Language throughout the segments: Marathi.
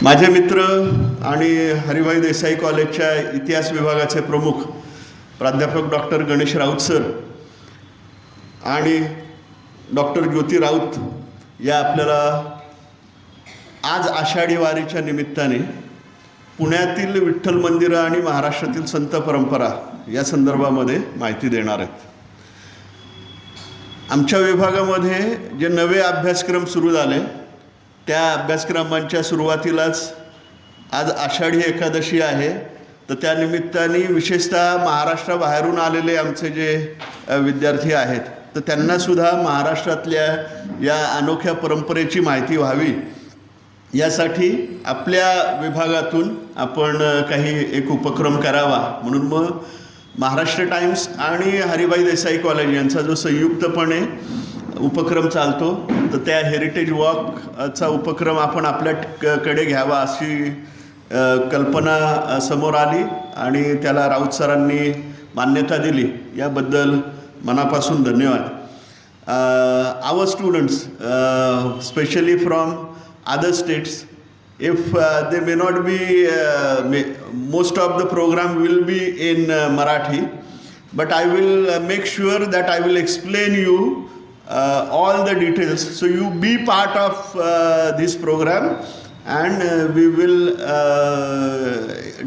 माझे मित्र आणि हरिभाई देसाई कॉलेजच्या इतिहास विभागाचे प्रमुख प्राध्यापक डॉक्टर गणेश राऊत सर आणि डॉक्टर ज्योती राऊत या आपल्याला आज आषाढी वारीच्या निमित्ताने पुण्यातील विठ्ठल मंदिरं आणि महाराष्ट्रातील संत परंपरा या संदर्भामध्ये माहिती देणार आहेत. आमच्या विभागामध्ये जे नवे अभ्यासक्रम सुरू झाले त्या अभ्यासक्रमांच्या सुरुवातीलाच आज आषाढी एकादशी आहे, तर त्या निमित्ताने विशेषतः महाराष्ट्राबाहेरून आलेले आमचे जे विद्यार्थी आहेत तर त्यांनासुद्धा महाराष्ट्रातल्या या अनोख्या परंपरेची माहिती व्हावी यासाठी आपल्या विभागातून आपण काही एक उपक्रम करावा म्हणून मग महाराष्ट्र टाइम्स आणि हरिभाई देसाई कॉलेज यांचा जो संयुक्तपणे उपक्रम चालतो तर त्या हेरिटेज वॉकचा उपक्रम आपण आपल्याकडे घ्यावा अशी कल्पना समोर आली आणि त्याला राऊत सरांनी मान्यता दिली, याबद्दल मनापासून धन्यवाद. Our students specially from other states, if they may not be most of the program will be in Marathi, but I will make sure that I will explain you all the details, so you be part of this program and we will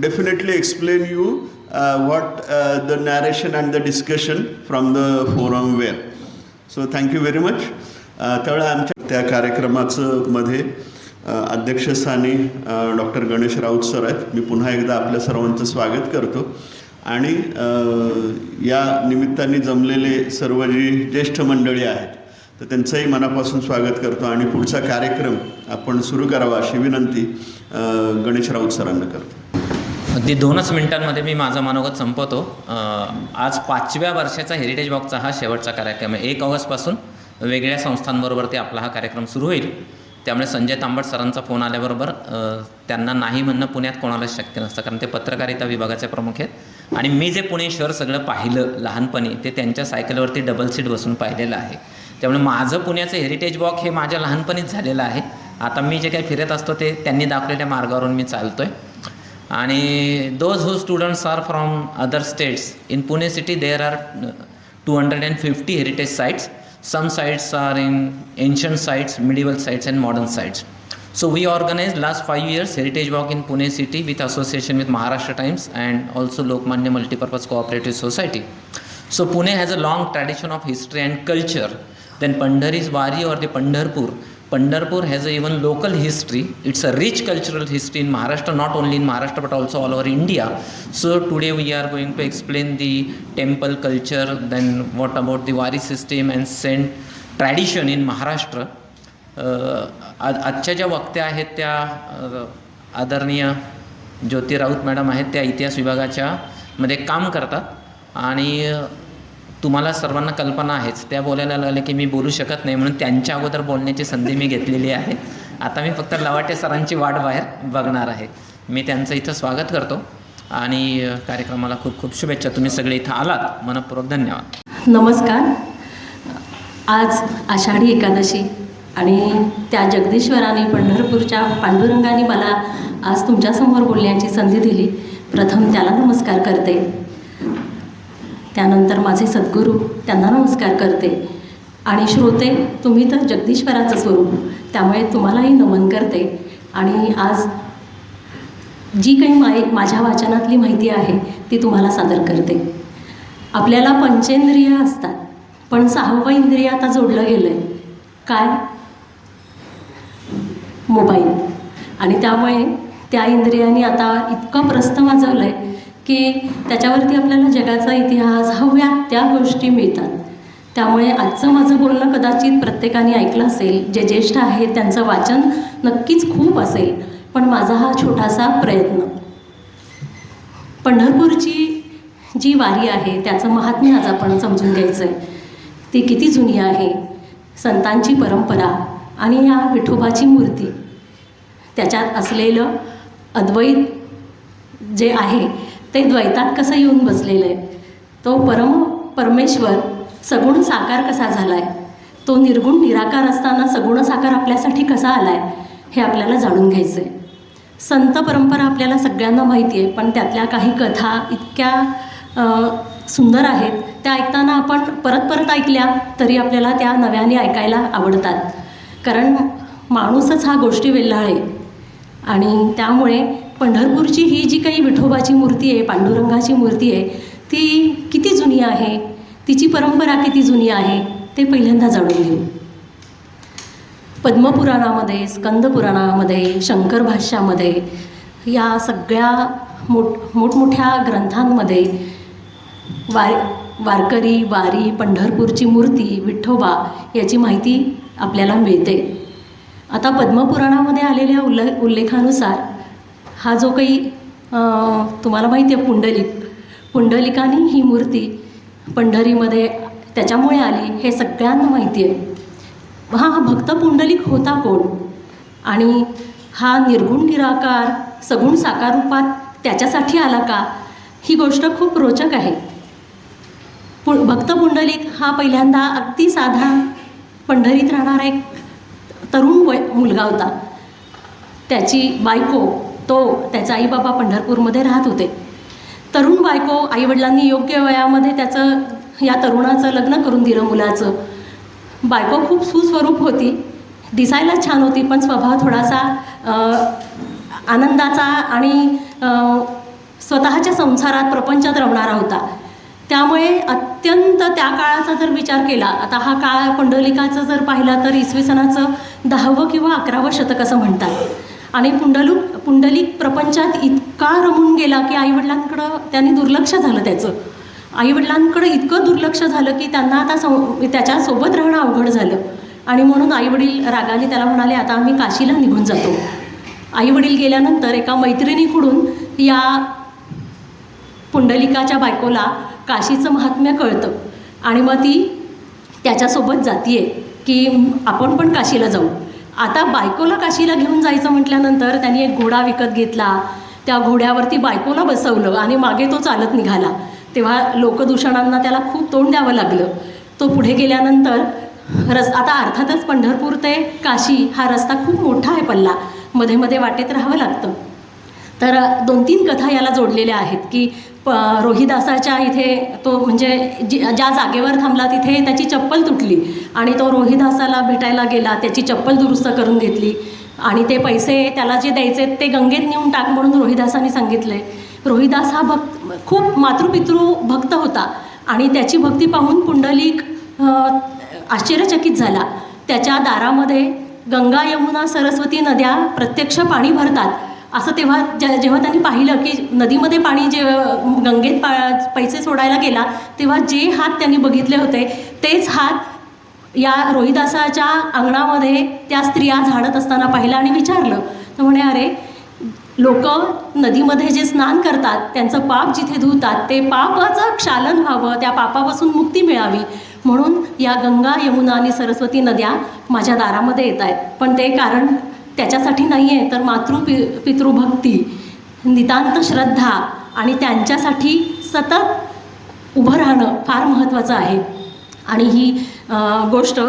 definitely explain you what the narration and the discussion from the forum were. So thank you very much. त्यावेळेला आमच्या त्या कार्यक्रमाचं मध्ये अध्यक्षस्थानी डॉक्टर गणेश राऊत सर आहेत. मी पुन्हा एकदा आपल्या सर्वांचं स्वागत करतो आणि या निमित्ताने जमलेले सर्व जी ज्येष्ठ मंडळी आहेत तर त्यांचंही मनापासून स्वागत करतो आणि पुढचा कार्यक्रम आपण सुरू करावा अशी विनंती गणेश राऊत सरांना करतो. अगदी 2च मिनिटांमध्ये मी माझं मनोगत संपवतो. आज 5व्या वर्षाचा हेरिटेज वॉकचा हा शेवटचा कार्यक्रम आहे. 1 ऑगस्टपासून वेगळ्या संस्थांबरोबर ते आपला हा कार्यक्रम सुरू होईल. त्यामुळे संजय तांबट सरांचा फोन आल्याबरोबर त्यांना नाही म्हणणं पुण्यात कोणालाच शक्य नसतं, कारण ते पत्रकारिता विभागाचे प्रमुख आहेत आणि मी जे पुणे शहर सगळं पाहिलं लहानपणी ते त्यांच्या सायकलवरती डबल सीट बसून पाहिलेलं आहे. त्यामुळे माझं पुण्याचं हेरिटेज वॉक हे माझ्या लहानपणीच झालेलं आहे. आता मी जे काही फिरत असतो ते त्यांनी दाखवलेल्या मार्गावरून मी चालतो आहे. आणि those who students are from other states in Pune city there are 250 heritage sites. Some sites are in ancient sites, medieval sites and modern sites. So we organized last 5 years Heritage Walk in Pune city with association with Maharashtra Times and also Lokmanya Multipurpose Cooperative Society. So Pune has a long tradition of history and culture. Then Pandhari's Wari or the Pandharpur. Pandharpur has a even local history. It's a rich cultural history in Maharashtra, not only in Maharashtra but also all over India. So today we are going to explain the temple culture, then what about the Wari system and saint tradition in Maharashtra. आजच्या ज्या वक्त्या आहेत त्या आदरणीय ज्योती राऊत मॅडम आहेत, त्या इतिहास विभागाच्या मध्ये काम करतात आणि तुम्हाला सर्वांना कल्पना आहेच, त्या बोलायला लागले की मी बोलू शकत नाही म्हणून त्यांच्या अगोदर बोलण्याची संधी मी घेतलेली आहे. आता मी फक्त लवाटे सरांची वाट बाहेर बघणार आहे. मी त्यांचं इथं स्वागत करतो आणि कार्यक्रमाला खूप खूप शुभेच्छा. तुम्ही सगळे इथं आलात, मनपूर्वक धन्यवाद. नमस्कार. आज आषाढी एकादशी आणि त्या जगदीश्वराने पंढरपूरच्या पांडुरंगाने मला आज तुमच्यासमोर बोलण्याची संधी दिली. प्रथम त्याला नमस्कार करते, त्यानंतर माझे सद्गुरू त्यांना नमस्कार करते आणि श्रोते तुम्ही तर जगदीश्वराचं स्वरूप, त्यामुळे तुम्हालाही नमन करते. आणि आज जी काही माझ्या वाचनातली माहिती आहे ती तुम्हाला सादर करते. आपल्याला पंचेंद्रिय असतात पण 6वं इंद्रिय आता जोडलं गेलं आहे, काय? मोबाईल. आणि त्यामुळे त्या इंद्रियाने आता इतकं प्रस्थ वाजवलं आहे की त्याच्यावरती आपल्याला जगाचा इतिहास हव्या त्या गोष्टी मिळतात. त्यामुळे आजचं माझं बोलणं कदाचित प्रत्येकाने ऐकलं असेल, जे ज्येष्ठ आहेत त्यांचं वाचन नक्कीच खूप असेल, पण माझा हा छोटासा प्रयत्न. पंढरपूरची जी वारी आहे त्याचं महात्म्य आज आपण समजून घ्यायचं आहे. ती किती जुनी आहे, संतांची परंपरा आणि या विठोबाची मूर्ती, त्याच्यात असलेलं अद्वैत जे आहे ते द्वैतात कसं येऊन बसलेलं आहे. तो परमेश्वर सगुण साकार कसा झाला आहे, तो निर्गुण निराकार असताना सगुण साकार आपल्यासाठी कसा आला आहे हे आपल्याला जाणून घ्यायचं आहे. संत परंपरा आपल्याला सगळ्यांना माहिती आहे, पण त्यातल्या काही कथा इतक्या सुंदर आहेत, त्या ऐकताना आपण परत परत ऐकल्या तरी आपल्याला त्या नव्याने ऐकायला आवडतात. कारण माणूसच हा गोष्टी वेल्हाळ आहे. आणि त्यामुळे पंढरपूरची ही जी काही विठोबाची मूर्ती आहे, पांडुरंगाची मूर्ती आहे, ती किती जुनी आहे, तिची परंपरा किती जुनी आहे ते पहिल्यांदा जाणून घेऊ. पद्मपुराणामध्ये, स्कंदपुराणामध्ये, शंकर भाष्यामध्ये, या सगळ्या मोठमोठ्या ग्रंथांमध्ये वारकरी, वारी, पंढरपूरची मूर्ती, विठोबा याची माहिती आपल्याला मिळते. आता पद्मपुराणामध्ये आलेल्या उल्लेखानुसार हा जो काही तुम्हाला माहिती आहे पुंडलिकाने ही मूर्ती पंढरीमध्ये त्याच्यामुळे आली हे सगळ्यांना माहिती आहे. हा भक्त पुंडलिक होता कोण आणि हा निर्गुण निराकार सगुण साकार रूपात त्याच्यासाठी आला का, ही गोष्ट खूप रोचक आहे. भक्त पुंडलिक हा पहिल्यांदा अगदी साधा पंढरीत राहणारा एक तरुण मुलगा होता. त्याची बायको, त्याचा आईबाबा पंढरपूरमध्ये राहत होते. तरुण बायको, आईवडिलांनी योग्य वयामध्ये या तरुणाचं लग्न करून दिलं मुलाचं. बायको खूप सुस्वरूप होती, दिसायला छान होती, पण स्वभाव थोडासा आनंदाचा आणि स्वतःच्या संसारात प्रपंचात रमणारा होता. त्यामुळे अत्यंत त्या काळाचा जर विचार केला, आता हा काळ पुंडलिकाचं जर पाहिला तर इसवी सनाचं 10वं किंवा 11वं शतक असं म्हणतात. आणि पुंडलिक प्रपंचात इतका रमून गेला की आईवडिलांकडं त्यांनी दुर्लक्ष झालं. त्याचं आईवडिलांकडं इतकं दुर्लक्ष झालं की त्यांना आता त्याच्यासोबत राहणं अवघड झालं. आणि म्हणून आईवडील रागाने त्याला म्हणाले, आता आम्ही काशीला निघून जातो. आईवडील गेल्यानंतर एका मैत्रिणीकडून या पुंडलिकाच्या बायकोला काशीचं महात्म्य कळतं आणि मग ती त्याच्यासोबत जातीये की आपण पण काशीला जाऊ. आता बायकोला काशीला घेऊन जायचं म्हटल्यानंतर त्यांनी एक घोडा विकत घेतला. त्या घोड्यावरती बायकोला बसवलं आणि मागे तो चालत निघाला. तेव्हा लोकदूषणांना त्याला खूप तोंड द्यावं लागलं. तो पुढे गेल्यानंतर आता अर्थातच पंढरपूर ते काशी हा रस्ता खूप मोठा आहे, पल्ला मध्ये मध्ये वाटेत राहावं लागतं. तर 2-3 कथा याला जोडलेल्या आहेत की रोहिदासाच्या इथे तो म्हणजे ज्या जागेवर थांबला तिथे त्याची चप्पल तुटली आणि तो रोहिदासाला भेटायला गेला, त्याची चप्पल दुरुस्त करून घेतली आणि ते पैसे त्याला जे द्यायचे ते गंगेत नेऊन टाक म्हणून रोहिदासाने सांगितले. रोहिदास हा खूप मातृपितृ भक्त होता आणि त्याची भक्ती पाहून पुंडलिक आश्चर्यचकित झाला. त्याच्या दारामध्ये गंगा, यमुना, सरस्वती नद्या प्रत्यक्ष पाणी भरतात असं जेव्हा त्यांनी पाहिलं की नदीमध्ये पाणी गंगेत पैसे सोडायला गेला तेव्हा जे हात त्यांनी बघितले होते तेच हात या रोहिदासाच्या अंगणामध्ये त्या स्त्रिया झाडत असताना पाहिलं आणि विचारलं. तर म्हणे, अरे लोक नदीमध्ये जे स्नान करतात त्यांचं पाप जिथे धुतात ते पापाचं क्षालन व्हावं, त्या पापापासून मुक्ती मिळावी म्हणून या गंगा, यमुना आणि सरस्वती नद्या माझ्या दारामध्ये येत आहेत. पण ते कारण त्याच्यासाठी नाही आहे, तर पितृभक्ती, नितांत श्रद्धा आणि त्यांच्यासाठी सतत उभं राहणं फार महत्त्वाचं आहे. आणि ही गोष्ट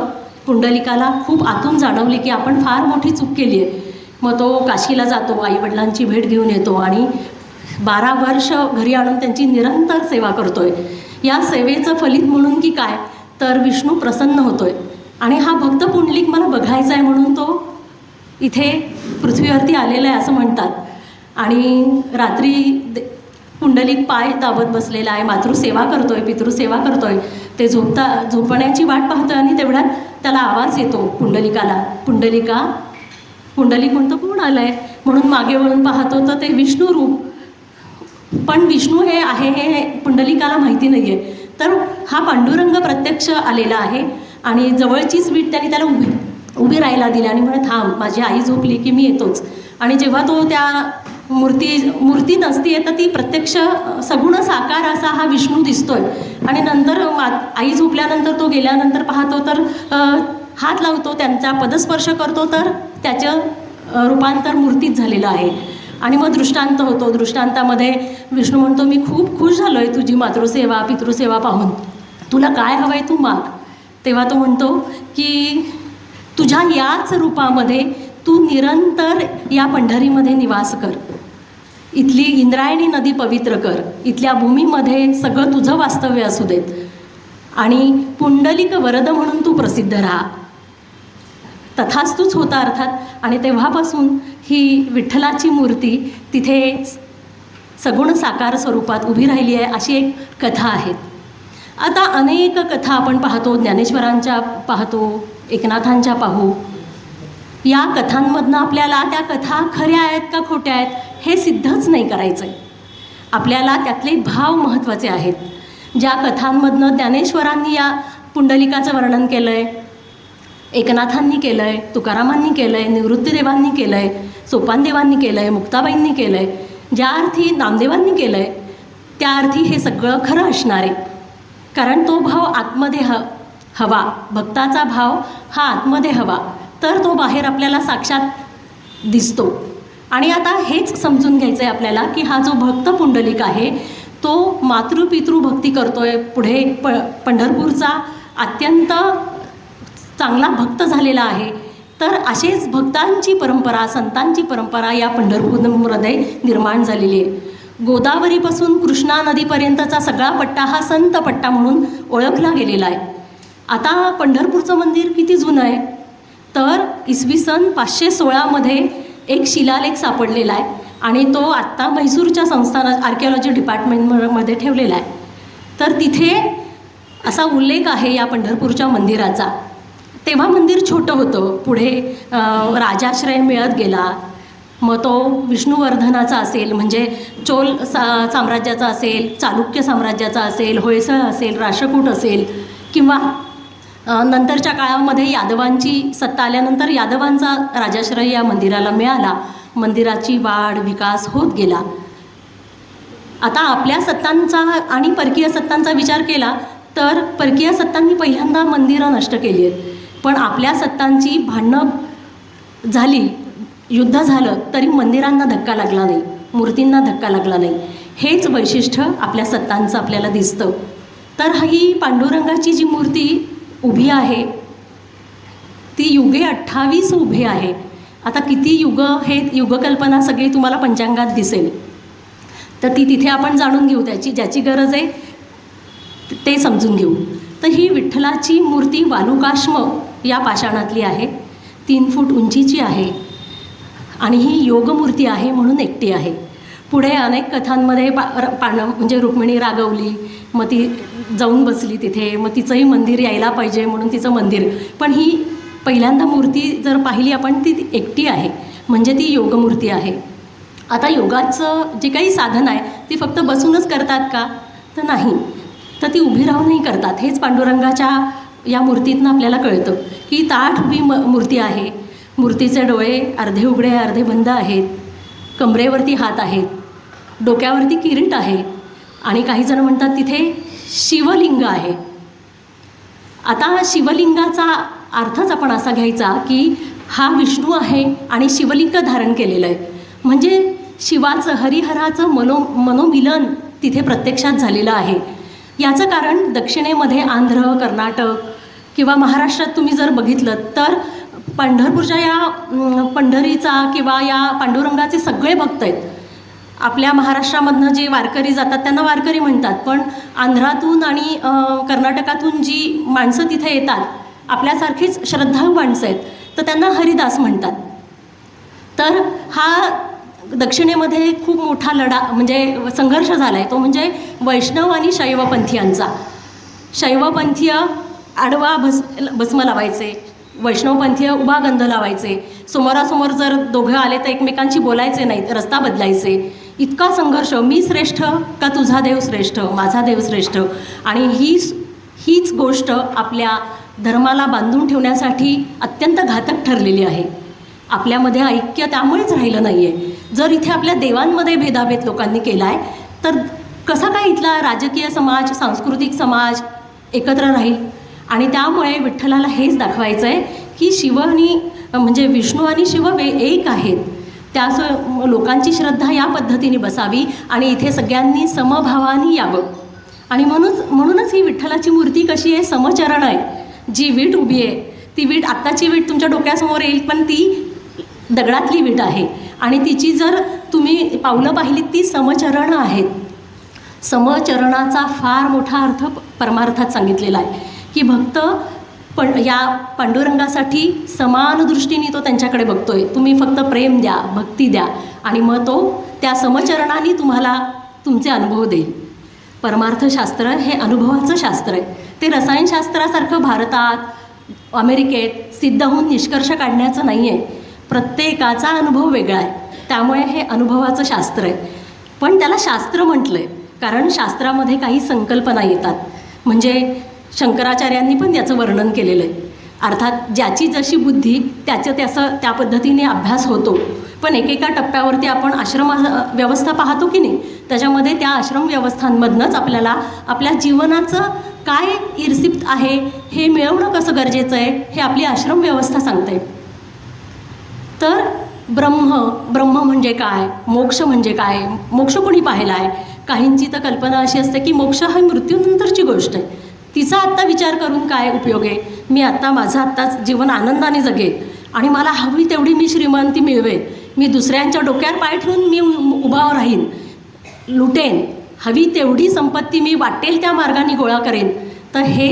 पुंडलिकाला खूप आतून जाणवली की आपण फार मोठी चूक केली आहे. मग तो काशीला जातो, आईवडिलांची भेट घेऊन येतो आणि 12 वर्ष घरी आणून त्यांची निरंतर सेवा करतोय. या सेवेचं फलित म्हणून की काय, तर विष्णू प्रसन्न होतोय आणि हा भक्त पुंडलिक मला बघायचा आहे म्हणून तो इथे पृथ्वीवरती आलेला आहे असं म्हणतात. आणि रात्री पुंडलिक पाय दाबत बसलेला आहे, मातृसेवा करतोय, पितृसेवा करतोय. ते झोपण्याची वाट पाहतोय आणि तेवढ्यात त्याला आवाज येतो पुंडलिकाला. पुंडलिक म्हणतो, कोण आलंय म्हणून मागे वळून पाहतो तर ते विष्णू रूप. पण विष्णू हे आहे हे पुंडलिकाला माहिती नाही आहे. तर हा पांडुरंग प्रत्यक्ष आलेला आहे आणि जवळचीच वीट त्यांनी त्याला उभी राहायला दिली आणि म्हणे, थांब, माझी आई झोपली की मी येतोच. आणि जेव्हा तो त्या मूर्ती नसती आहे तर ती प्रत्यक्ष सगुण साकार असा हा विष्णू दिसतोय. आणि नंतर आई झोपल्यानंतर तो गेल्यानंतर पाहतो तर हात लावतो, त्यांचा पदस्पर्श करतो तर त्याचं रूपांतर मूर्तीत झालेलं आहे. आणि मग दृष्टांत होतो. दृष्टांतामध्ये विष्णू म्हणतो, मी खूप खुश झालो आहे तुझी मातृसेवा पितृसेवा पाहून, तुला काय हवं आहे तू माग. तेव्हा तो म्हणतो की तुझ्या याच रूपामध्ये तू निरंतर या पंढरीमध्ये निवास कर, इथली इंद्रायणी नदी पवित्र कर, इथल्या भूमीमध्ये सगळं तुझं वास्तव्य असू देत आणि पुंडलिक वरद म्हणून तू प्रसिद्ध राहा. तथास्तूच होता अर्थात. आणि तेव्हापासून ही विठ्ठलाची मूर्ती तिथे सगुण साकार स्वरूपात उभी राहिली आहे, अशी एक कथा आहे. आता अनेक कथा आपण पाहतो, ज्ञानेश्वरांच्या पाहतो, एकनाथांच्या पाहू. या कथांमधनं आपल्याला त्या कथा खऱ्या आहेत का खोट्या आहेत हे सिद्धच नाही करायचं आहे. आपल्याला त्यातले भाव महत्त्वाचे आहेत. ज्या कथांमधनं ज्ञानेश्वरांनी या पुंडलिकाचं वर्णन केलं आहे, एकनाथांनी केलं आहे, तुकारामांनी केलं आहे, निवृत्तीदेवांनी केलं आहे, सोपानदेवांनी केलं आहे, मुक्ताबाईंनी केलं आहे, ज्या अर्थी नामदेवांनी केलं आहे त्या अर्थी हे सगळं खरं असणार आहे. कारण तो भाव आतमध्ये हवा, भक्ताचा भाव हा आतमध्ये हवा, तर तो बाहेर आपल्याला साक्षात दिसतो. आणि आता हेच समजून घ्यायचं आहे आपल्याला की हा जो भक्त पुंडलिक आहे तो मातृपितृ भक्ती करतोय. पुढे पंढरपूरचा अत्यंत चांगला भक्त झालेला आहे. तर असेच भक्तांची परंपरा, संतांची परंपरा या पंढरपूरमध्ये निर्माण झालेली आहे. गोदावरीपासून कृष्णा नदीपर्यंतचा सगळा पट्टा हा संत पट्टा म्हणून ओळखला गेलेला आहे. आता पंढरपूरचं मंदिर किती जुनं आहे तर इसवी सन 516मध्ये एक शिलालेख सापडलेला आहे आणि तो आत्ता म्हैसूरच्या संस्थानात आर्किओलॉजी डिपार्टमेंटमध्ये ठेवलेला आहे. तर तिथे असा उल्लेख आहे या पंढरपूरच्या मंदिराचा. तेव्हा मंदिर छोटं होतं, पुढे राजाश्रय मिळत गेला. मग तो विष्णुवर्धनाचा असेल, म्हणजे चोल साम्राज्याचा असेल, चालुक्य साम्राज्याचा असेल, होयसळ असेल, राष्ट्रकूट असेल, किंवा नंतरच्या काळामध्ये यादवांची सत्ता आल्यानंतर यादवांचा राजाश्रय या मंदिराला मिळाला. मंदिराची वाढ विकास होत गेला. आता आपल्या सत्तांचा आणि परकीय सत्तांचा विचार केला तर परकीय सत्तांनी पहिल्यांदा मंदिरं नष्ट केली आहेत, पण आपल्या सत्तांची भांडणं झाली, युद्ध झालं तरी मंदिरांना धक्का लागला नाही, मूर्तींना धक्का लागला नाही. हेच वैशिष्ट्य आपल्या सत्तांचं आपल्याला दिसतं. तर ही पांडुरंगाची जी मूर्ती उभी आहे ती युगे 28 उभी आहे. आता किती युग, हे युगकल्पना सगळी तुम्हाला पंचांगात दिसेल, तर ती तिथे आपण जाणून घेऊ. ज्याची गरज आहे ते समजून घेऊ. तर ही विठ्ठलाची मूर्ती वालुकाश्म या पाषाणातली आहे, 3 फूट उंचीची आहे आणि ही योगमूर्ती आहे म्हणून एकटी आहे. पुढे अनेक कथांमध्ये म्हणजे रुक्मिणी रागवली, मग ती जाऊन बसली तिथे, मग तिचंही मंदिर यायला पाहिजे म्हणून तिचं मंदिर. पण ही पहिल्यांदा मूर्ती जर पाहिली आपण ती एकटी आहे, म्हणजे ती योगमूर्ती आहे. आता योगाचं जे काही साधन आहे ती फक्त बसूनच करतात का तर नाही, तर ती उभी राहूनही करतात. हेच पांडुरंगाच्या या मूर्तीतनं आपल्याला कळतं की ताठ उभी मूर्ती आहे. मूर्तीचे डोळे अर्धे उघडे अर्धे बंद आहेत, कमरेवरती हात आहेत, डोक्यावरती किरीट आहे आणि काही जण म्हणतात तिथे शिवलिंग आहे. आता शिवलिंगाचा अर्थच आपण असा घ्यायचा की हा विष्णू आहे आणि शिवलिंग धारण केलेलं आहे, म्हणजे शिवाचं हरिहराचं मनोमिलन तिथे प्रत्यक्षात झालेलं आहे. याचं कारण दक्षिणेमध्ये आंध्र, कर्नाटक किंवा महाराष्ट्रात तुम्ही जर बघितलं तर पंढरपूरच्या या पंढरीचा किंवा या पांडुरंगाचे सगळे भक्त आहेत. आपल्या महाराष्ट्रामधनं जे वारकरी जातात त्यांना वारकरी म्हणतात, पण आंध्रातून आणि कर्नाटकातून जी माणसं तिथे येतात आपल्यासारखीच श्रद्धाळू माणसं आहेत, तर त्यांना हरिदास म्हणतात. तर हा दक्षिणेमध्ये खूप मोठा लढा म्हणजे संघर्ष झाला आहे, तो म्हणजे वैष्णव आणि शैवपंथीयांचा. शैवपंथीय आडवा भस्म लावायचे, वैष्णवपंथीय उभा गंध लावायचे, समोरासमोर जर दोघं आले तर एकमेकांशी बोलायचे नाहीत, रस्ता बदलायचे. इतका संघर्ष, मी श्रेष्ठ का तुझा देव श्रेष्ठ, माझा देव श्रेष्ठ. आणि हीच गोष्ट आपल्या धर्माला बांधून ठेवण्यासाठी अत्यंत घातक ठरलेली आहे. आपल्यामध्ये ऐक्य त्यामुळेच राहिलं नाही आहे. जर इथे आपल्या देवांमध्ये भेदाभेद लोकांनी केला आहे तर कसा काय इथला राजकीय समाज, सांस्कृतिक समाज एकत्र राहील. आणि त्यामुळे विठ्ठलाला हेच दाखवायचं आहे की शिव आणि म्हणजे विष्णू आणि शिव एक आहेत. त्यास लोकांची श्रद्धा या पद्धतीने बसावी आणि इथे सगळ्यांनी समभावाने यावं. आणि म्हणूनच ही विठ्ठलाची मूर्ती कशी आहे, समचरण आहे. जी वीट उभी आहे ती वीट, आत्ताची वीट तुमच्या डोक्यासमोर येईल पण ती दगडातली वीट आहे आणि तिची जर तुम्ही पावलं पाहिलीत ती समचरणं आहेत. समचरणाचा फार मोठा अर्थ परमार्थात सांगितलेला आहे की भक्त या पांडुरंगासाठी समान दृष्टीने तो त्यांच्याकडे बघतोय. तुम्ही फक्त प्रेम द्या, भक्ती द्या आणि मग तो त्या समचरणाने तुम्हाला तुमचे अनुभव देईल. परमार्थशास्त्र हे अनुभवाचं शास्त्र आहे. ते रसायनशास्त्रासारखं भारतात अमेरिकेत सिद्ध होऊन निष्कर्ष काढण्याचं नाही आहे. प्रत्येकाचा अनुभव वेगळा आहे, त्यामुळे हे अनुभवाचं शास्त्र आहे. पण त्याला शास्त्र म्हटलं आहे कारण शास्त्रामध्ये काही संकल्पना येतात. म्हणजे शंकराचार्यांनी पण त्याचं वर्णन केलेलं आहे. अर्थात ज्याची जशी बुद्धी त्याचं त्या पद्धतीने अभ्यास होतो. पण एकेका टप्प्यावरती आपण आश्रम व्यवस्था पाहतो की नाही, त्याच्यामध्ये त्या आश्रम व्यवस्थांमधनंच आपल्याला आपल्या जीवनाचं काय इर्सिप्त आहे हे मिळवणं कसं गरजेचं आहे हे आपली आश्रम व्यवस्था सांगते. तर ब्रह्म म्हणजे काय, मोक्ष म्हणजे काय, मोक्ष कोणी पाहिला आहे. काहींची तर कल्पना अशी असते की मोक्ष हा मृत्यूनंतरची गोष्ट आहे, तिचा आत्ता विचार करून काय उपयोग आहे. मी माझं आत्ताच जीवन आनंदाने जगेल आणि मला हवी तेवढी मी श्रीमंती मिळवेल, मी दुसऱ्यांच्या डोक्यावर पाय ठेवून मी उभा राहीन, लुटेन, हवी तेवढी संपत्ती मी वाटेल त्या मार्गाने गोळा करेन. तर हे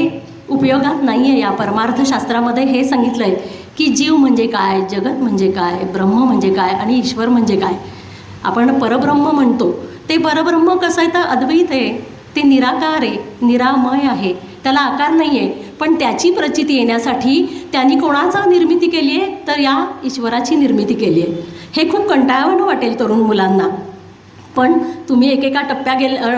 उपयोगात नाही आहे. या परमार्थशास्त्रामध्ये हे सांगितलं आहे की जीव म्हणजे काय, जगत म्हणजे काय, ब्रह्म म्हणजे काय आणि ईश्वर म्हणजे काय. आपण परब्रह्म म्हणतो, ते परब्रह्म कसं आहे तर अद्वैत आहे, ते निराकार आहे, निरामय आहे, त्याला आकार नाही आहे. पण त्याची प्रचिती येण्यासाठी त्यांनी कोणाचा निर्मिती केली आहे तर या ईश्वराची निर्मिती केली आहे. हे खूप कंटाळवाणं वाटेल तरुण मुलांना, पण तुम्ही एकेका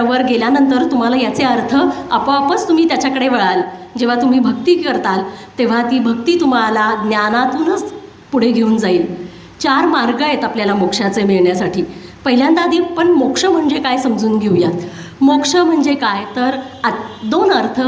वर गेल्यानंतर तुम्हाला याचे अर्थ आपोआपच तुम्ही त्याच्याकडे वळाल. जेव्हा तुम्ही भक्ती करताल तेव्हा ती भक्ती तुम्हाला ज्ञानातूनच पुढे घेऊन जाईल. 4 मार्ग आहेत आपल्याला मोक्षाचे मिळण्यासाठी. पहिल्यांदा आधी पण मोक्ष म्हणजे काय समजून घेऊयात. मोक्ष म्हणजे काय तर 2 अर्थ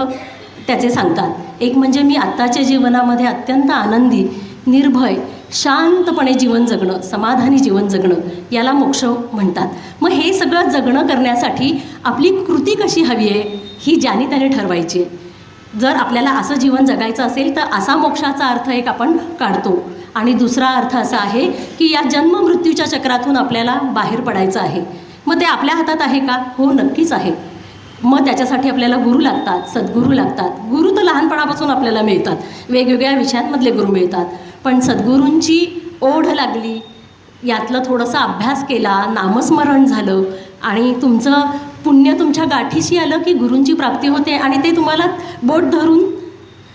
त्याचे सांगतात. एक म्हणजे मी आत्ताच्या जीवनामध्ये अत्यंत आनंदी, निर्भय, शांतपणे जीवन जगणं, समाधानी जीवन जगणं, याला मोक्ष म्हणतात. मग हे सगळं जगणं करण्यासाठी आपली कृती कशी हवी आहे ही ज्याने त्याने ठरवायची आहे. जर आपल्याला असं जीवन जगायचं असेल तर असा मोक्षाचा अर्थ एक आपण काढतो. आणि दुसरा अर्थ असा आहे की या जन्म मृत्यूच्या चक्रातून आपल्याला बाहेर पडायचं आहे. मग ते आपल्या हातात आहे का? हो, नक्कीच आहे. मग त्याच्यासाठी आपल्याला गुरु लागतात, सद्गुरू लागतात. गुरु तर लहानपणापासून आपल्याला मिळतात, वेगवेगळ्या विषयांमधले गुरु मिळतात. पण सद्गुरूंची ओढ लागली, यातलं थोडंसं अभ्यास केला, नामस्मरण झालं आणि तुमचं पुण्य तुमच्या गाठीशी आलं की गुरूंची प्राप्ती होते आणि ते तुम्हाला बोट धरून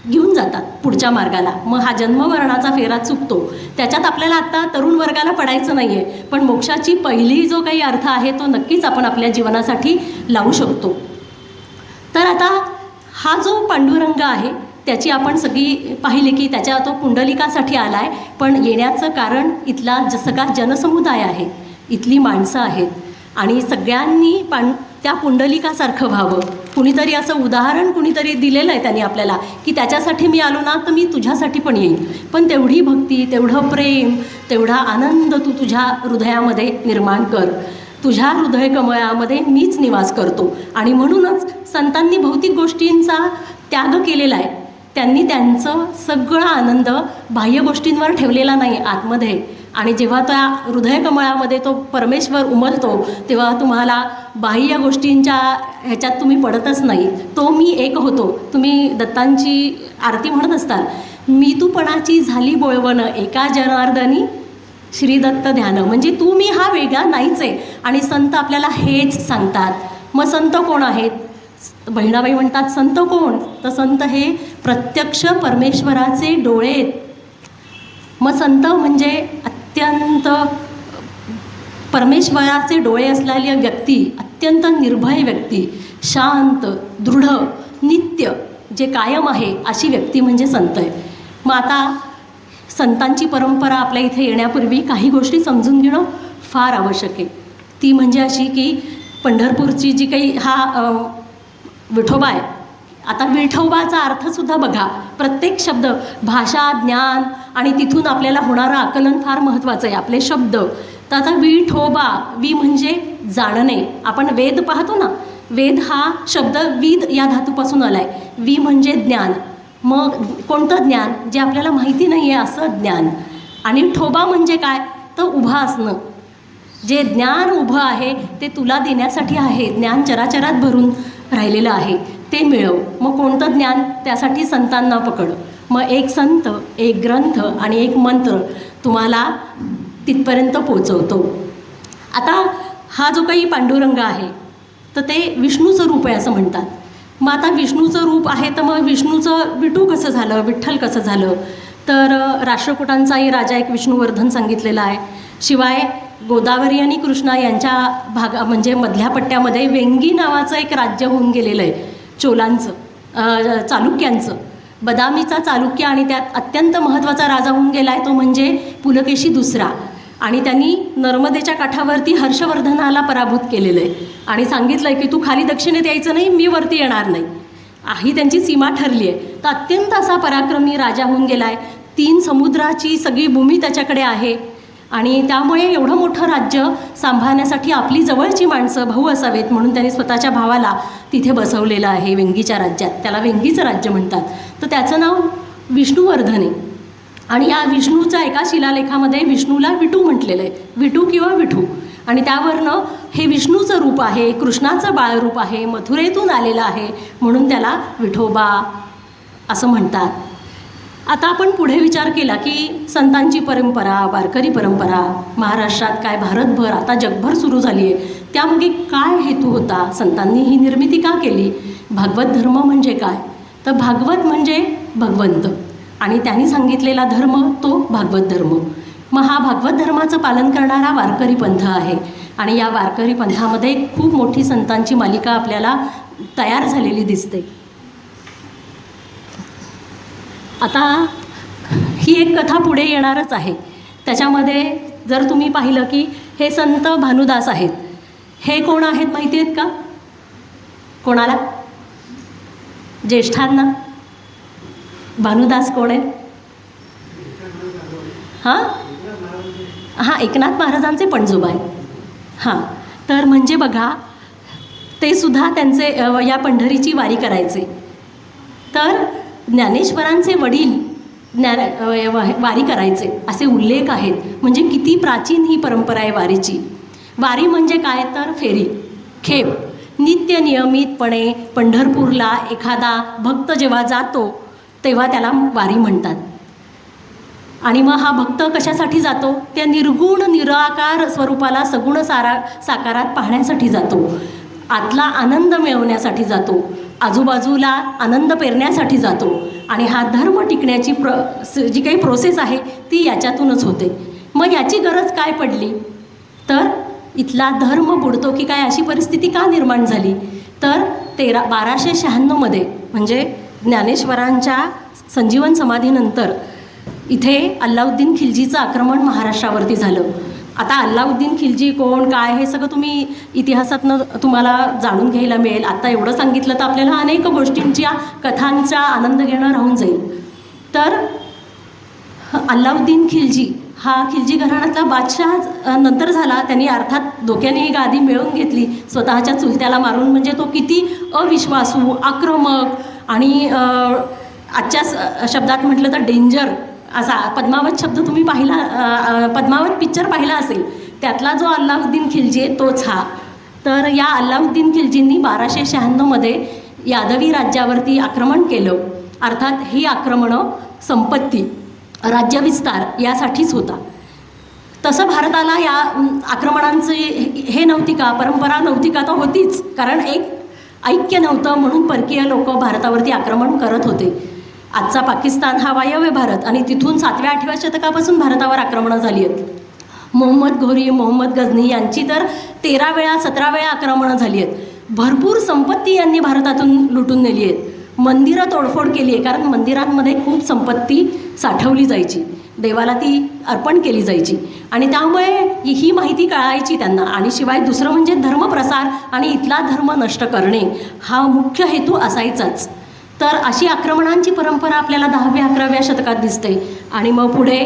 घेऊन जातात पुढच्या मार्गाला. मग हा जन्ममरणाचा फेरा चुकतो. त्याच्यात आपल्याला आत्ता तरुण वर्गाला पडायचं नाही आहे, पण मोक्षाची पहिली जो काही अर्थ आहे तो नक्कीच आपण आपल्या जीवनासाठी लावू शकतो. तर आता हा जो पांडुरंग आहे त्याची आपण सगळी पाहिली की त्याच्या तो पुंडलिकासाठी आला आहे. पण येण्याचं कारण इथला सगळा जनसमुदाय आहे, इथली माणसं आहेत आणि सगळ्यांनी त्या पुंडलिकासारखं व्हावं. कुणीतरी असं उदाहरण कुणीतरी दिलेलं आहे त्यांनी आपल्याला की त्याच्यासाठी मी आलो ना तर मी तुझ्यासाठी पण येईन. पण तेवढी भक्ती, तेवढं प्रेम, तेवढा आनंद तू तुझ्या हृदयामध्ये निर्माण कर. तुझ्या हृदय कमळामध्ये मीच निवास करतो. आणि म्हणूनच संतांनी भौतिक गोष्टींचा त्याग केलेला आहे. त्यांनी त्यांचं सगळा आनंद बाह्य गोष्टींवर ठेवलेला नाही, आतमध्ये. आणि जेव्हा त्या हृदय कमळामध्ये तो परमेश्वर उमलतो तेव्हा तुम्हाला बाह्य गोष्टींच्या ह्याच्यात तुम्ही पडतच नाही. तो मी एक होतो. तुम्ही दत्तांची आरती म्हणत असताल, मी तूपणाची झाली बोळवणं एका जनार्दनी श्रीदत्त ध्यान. म्हणजे तू मी हा वेगळा नाहीच आहे. आणि संत आपल्याला हेच सांगतात. मग संत कोण आहेत? बहिणाबाई म्हणतात संत कोण? तर संत हे प्रत्यक्ष परमेश्वराचे डोळे आहेत. मग संत म्हणजे अत्यंत परमेश्वराचे डोळे असलेली व्यक्ती, अत्यंत निर्भय व्यक्ती, शांत, दृढ, नित्य, जे कायम आहे अशी व्यक्ती म्हणजे संत आहे. मग आता संतांची परंपरा आपल्या इथे येण्यापूर्वी काही गोष्टी समजून घेणं फार आवश्यक आहे. ती म्हणजे अशी की पंढरपूरची जी काही हा विठोबा आहे. आता विठोबाचा अर्थसुद्धा बघा. प्रत्येक शब्द, भाषा, ज्ञान आणि तिथून आपल्याला होणारं आकलन फार महत्त्वाचं आहे. आपले शब्द. तर आता विठोबा, वी म्हणजे जाणणे. आपण वेद पाहतो ना, वेद हा शब्द विद या धातूपासून आला आहे. वी म्हणजे ज्ञान. मग कोणतं ज्ञान? जे आपल्याला माहिती नाही आहे असं ज्ञान. आणि ठोबा म्हणजे काय, तर उभं असणं. जे ज्ञान उभं आहे ते तुला देण्यासाठी आहे, ज्ञान चराचरात भरून राहिलेलं आहे, ते मिळव. मग कोणतं ज्ञान, त्यासाठी संतांना पकड. मग एक संत, एक ग्रंथ आणि एक मंत्र तुम्हाला तिथपर्यंत पोचवतो. आता हा जो काही पांडुरंग आहे तर ते विष्णूचं रूप आहे असं म्हणतात. मग आता विष्णूचं रूप आहे तर मग विष्णूचं विठू कसं झालं, विठ्ठल कसं झालं, तर राष्ट्रकूटांचाही राजा एक विष्णुवर्धन सांगितलेला आहे. शिवाय गोदावरी आणि कृष्णा यांच्या म्हणजे मधल्या पट्ट्यामध्ये वेंगी नावाचं एक राज्य होऊन गेलेलं आहे चोलांचं, चालुक्यांचं. बदामीचा चालुक्य आणि त्यात अत्यंत महत्त्वाचा राजा होऊन गेला आहे तो म्हणजे पुलकेशी दुसरा. आणि त्यांनी नर्मदेच्या काठावरती हर्षवर्धनाला पराभूत केलेलं आहे आणि सांगितलं आहे की तू खाली दक्षिणेत यायचं नाही, मी वरती येणार नाही, ही त्यांची सीमा ठरली आहे. तर अत्यंत असा पराक्रमी राजा होऊन गेला आहे. 3 समुद्राची सगळी भूमी त्याच्याकडे आहे आणि त्यामुळे एवढं मोठं राज्य सांभाळण्यासाठी आपली जवळची माणसं भाऊ असावेत म्हणून त्यांनी स्वतःच्या भावाला तिथे बसवलेलं आहे वेंगीच्या राज्यात. त्याला वेंगीचं राज्य म्हणतात. तर त्याचं नाव विष्णुवर्धन आहे आणि या विष्णूच्या एका शिलालेखामध्ये विष्णूला विठू म्हटलेलं आहे, विठू किंवा विठू. आणि त्यावरनं हे विष्णूचं रूप आहे, कृष्णाचं बाळरूप आहे, मथुरेतून आलेलं आहे म्हणून त्याला विठोबा असं म्हणतात. आता आपण पुढे विचार केला की संतांची परंपरा, वारकरी परंपरा महाराष्ट्रात काय भारतभर आता जगभर सुरू झाली आहे. त्यामागे काय हेतू होता, संतांनी ही निर्मिती का केली, भागवत धर्म म्हणजे काय, तर भागवत म्हणजे भगवंत आणि त्यांनी सांगितलेला धर्म तो भागवत धर्म. मग हा भागवत धर्माचं पालन करणारा वारकरी पंथ आहे आणि या वारकरी पंथामध्ये खूप मोठी संतांची मालिका आपल्याला तयार झालेली दिसते. आता ही एक कथा पुढे येणारच आहे. त्याच्यामध्ये जर तुम्ही पाहिलं की हे संत भानुदास आहेत. हे कोण आहेत माहिती आहेत का कोणाला, ज्येष्ठांना? भानुदास कोण आहेत? हां, एकनाथ महाराजांचे पणजोबा आहेत. हां, तर म्हणजे बघा ते सुद्धा त्यांचे या पंढरीची वारी करायचे. तर ज्ञानेश्वरांचे वडील वारी करायचे असे उल्लेख आहेत. म्हणजे किती प्राचीन ही परंपरा आहे वारीची. वारी म्हणजे काय, तर फेरी, खेप. नित्य नियमितपणे पंढरपूरला एखादा भक्त जेव्हा जातो तेव्हा त्याला वारी म्हणतात. आणि मग हा भक्त कशासाठी जातो, त्या निर्गुण निराकार स्वरूपाला सगुण साकारात पाहण्यासाठी जातो, आतला आनंद मिळवण्यासाठी जातो, आजूबाजूला आनंद पेरण्यासाठी जातो. आणि हा धर्म टिकण्याची जी काही प्रोसेस आहे ती याच्यातूनच होते. मग याची गरज काय पडली, तर इथला धर्म बुडतो की काय अशी परिस्थिती का निर्माण झाली, तर 1296 म्हणजे ज्ञानेश्वरांच्या संजीवन समाधीनंतर इथे अल्लाउद्दीन खिलजीचं आक्रमण महाराष्ट्रावरती झालं. आता अल्लाउद्दीन खिलजी कोण काय हे सगळं तुम्ही इतिहासातनं तुम्हाला जाणून घ्यायला मिळेल. आता एवढं सांगितलं तर आपल्याला अनेक गोष्टींच्या कथांचा आनंद घेणं राहून जाईल. तर अल्लाउद्दीन खिलजी हा खिलजी घराण्यातला बादशाह नंतर झाला. त्यांनी अर्थात धोक्याने ही गादी मिळवून घेतली स्वतःच्या चुलत्याला मारून. म्हणजे तो किती अविश्वासू, आक्रमक आणि आजच्या शब्दात म्हटलं तर डेंजर असा. पद्मावत शब्द तुम्ही पाहिला, पद्मावत पिक्चर पाहिला असेल, त्यातला जो अल्लाउद्दीन खिलजी आहे तोच हा. तर या अल्लाउद्दीन खिलजींनी 1296 यादवी राज्यावरती आक्रमण केलं. अर्थात ही आक्रमणं संपत्ती, राज्यविस्तार यासाठीच होता. तसं भारताला या आक्रमणांचं हे नव्हती का, परंपरा नव्हती का, तर होतीच. कारण एक ऐक्य नव्हतं म्हणून परकीय लोक भारतावरती आक्रमण करत होते. आजचा पाकिस्तान हा वायव्य भारत आणि तिथून 7व्या-8व्या शतकापासून भारतावर आक्रमणं झाली आहेत. मोहम्मद घोरी, मोहम्मद गझनी यांची तर 13 वेळा 17 वेळा आक्रमणं झाली आहेत. भरपूर संपत्ती यांनी भारतातून लुटून नेली आहेत. मंदिरं तोडफोड केली आहे, कारण मंदिरांमध्ये खूप संपत्ती साठवली जायची, देवाला ती अर्पण केली जायची आणि त्यामुळे ही माहिती कळायची त्यांना. आणि शिवाय दुसरं म्हणजे धर्मप्रसार आणि इथला धर्म नष्ट करणे हा मुख्य हेतू असायचाच. तर अशी आक्रमणांची परंपरा आपल्याला 10व्या-11व्या शतकात दिसते. आणि मग पुढे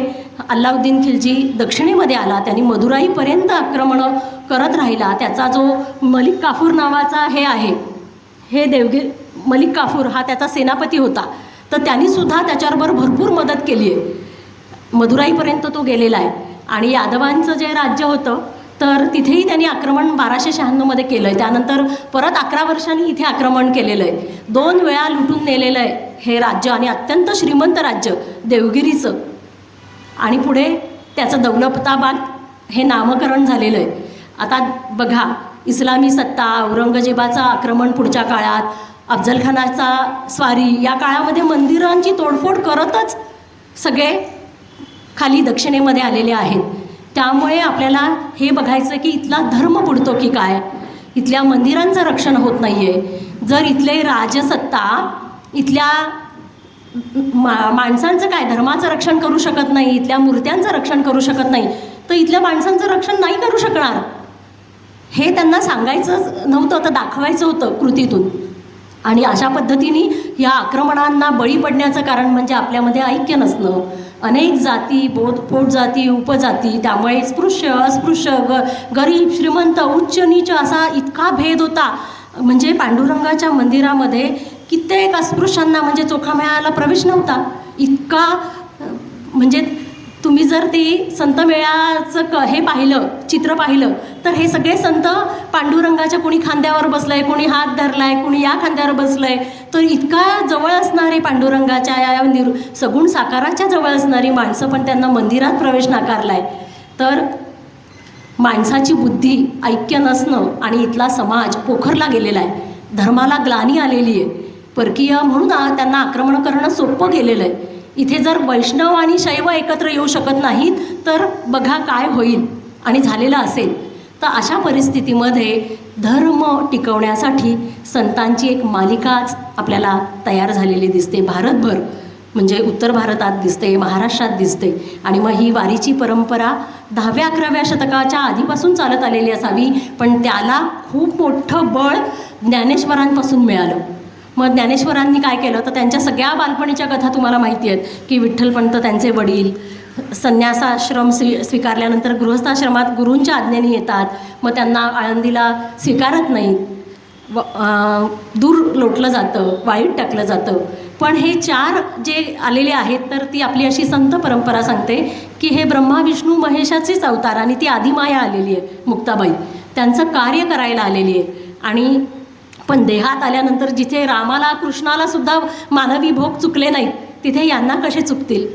अल्लाउद्दीन खिलजी दक्षिणेमध्ये आला. त्यांनी मदुराईपर्यंत आक्रमणं करत राहिला. त्याचा जो मलिक काफूर नावाचा हे देवगिरी मलिक काफूर हा त्याचा सेनापती होता. तर त्यांनीसुद्धा त्याच्याबरोबर भरपूर मदत केली आहे. मदुराईपर्यंत तो गेलेला आहे. आणि यादवांचं जे राज्य होतं तर तिथेही त्यांनी आक्रमण 1296मध्ये केलं आहे. त्यानंतर परत 11 वर्षांनी इथे आक्रमण केलेलं आहे. 2 वेळा लुटून नेलेलं आहे हे राज्य आणि अत्यंत श्रीमंत राज्य देवगिरीचं. आणि पुढे त्याचं दौलताबाद हे नामकरण झालेलं आहे. आता बघा, इस्लामी सत्ता, औरंगजेबाचं आक्रमण पुढच्या काळात, अफजलखानाचा स्वारी, या काळामध्ये मंदिरांची तोडफोड करतच सगळे खाली दक्षिणेमध्ये आलेले आहेत. त्यामुळे आपल्याला हे बघायचं की इथला धर्म बुडतो की काय, इथल्या मंदिरांचं रक्षण होत नाही आहे. जर इथले राजसत्ता इथल्या माणसांचं काय, धर्माचं रक्षण करू शकत नाही, इथल्या मूर्त्यांचं रक्षण करू शकत नाही, तर इथल्या माणसांचं रक्षण नाही करू शकणार. हे त्यांना सांगायचंच नव्हतं, तर दाखवायचं होतं कृतीतून. आणि अशा पद्धतीने या आक्रमणांना बळी पडण्याचं कारण म्हणजे आपल्यामध्ये ऐक्य नसणं. अनेक जाती, पोट जाती, उपजाती, त्यामुळे स्पृश्य अस्पृश्य, गरीब श्रीमंत, उच्च नीच असा इतका भेद होता. म्हणजे पांडुरंगाच्या मंदिरामध्ये कित्येक अस्पृश्यांना म्हणजे चोखामेळ्याला प्रवेश नव्हता. इतका म्हणजे तुम्ही जर ते संत मेळ्याचं हे पाहिलं, चित्र पाहिलं, तर हे सगळे संत पांडुरंगाच्या कोणी खांद्यावर बसलंय, कोणी हात धरलाय, कोणी या खांद्यावर बसलंय. तर इतका जवळ असणारे पांडुरंगाच्या या सगुण साकाराच्या जवळ असणारी माणसं पण त्यांना मंदिरात प्रवेश नाकारलाय. तर माणसाची बुद्धी, ऐक्य नसणं आणि इथला समाज पोखरला गेलेला आहे. धर्माला ग्लानी आलेली आहे. परकीय म्हणून त्यांना आक्रमण करणं सोपं गेलेलं आहे. इथे जर वैष्णव आणि शैव एकत्र येऊ शकत नाहीत तर बघा काय होईल आणि झालेलं असेल. तर अशा परिस्थितीमध्ये धर्म टिकवण्यासाठी संतांची एक मालिकाच आपल्याला तयार झालेली दिसते. भारतभर म्हणजे उत्तर भारतात दिसते, महाराष्ट्रात दिसते. आणि मग ही वारीची परंपरा 10व्या-11व्या शतकाच्या आधीपासून चालत आलेली असावी, पण त्याला खूप मोठं बळ ज्ञानेश्वरांपासून मिळालं. मग ज्ञानेश्वरांनी काय केलं तर त्यांच्या सगळ्या बालपणीच्या कथा तुम्हाला माहिती आहेत की विठ्ठलपंत त्यांचे वडील संन्यासाश्रम स्वीकारल्यानंतर गृहस्थाश्रमात गुरूंच्या आज्ञेने येतात. मग त्यांना आळंदीला स्वीकारत नाहीत, दूर लोटलं जातं, वाळीत टाकलं जातं. पण हे 4 जे आलेले आहेत तर ती आपली अशी संत परंपरा सांगते की हे ब्रह्मा विष्णू महेशाचेच अवतार आणि ती आदिमाया आलेली आहे, मुक्ताबाई त्यांचं कार्य करायला आलेली आहे. आणि पण देहात आल्यानंतर जिथे रामाला कृष्णाला सुद्धा मानवी भोग चुकले नाहीत तिथे यांना कसे चुकतील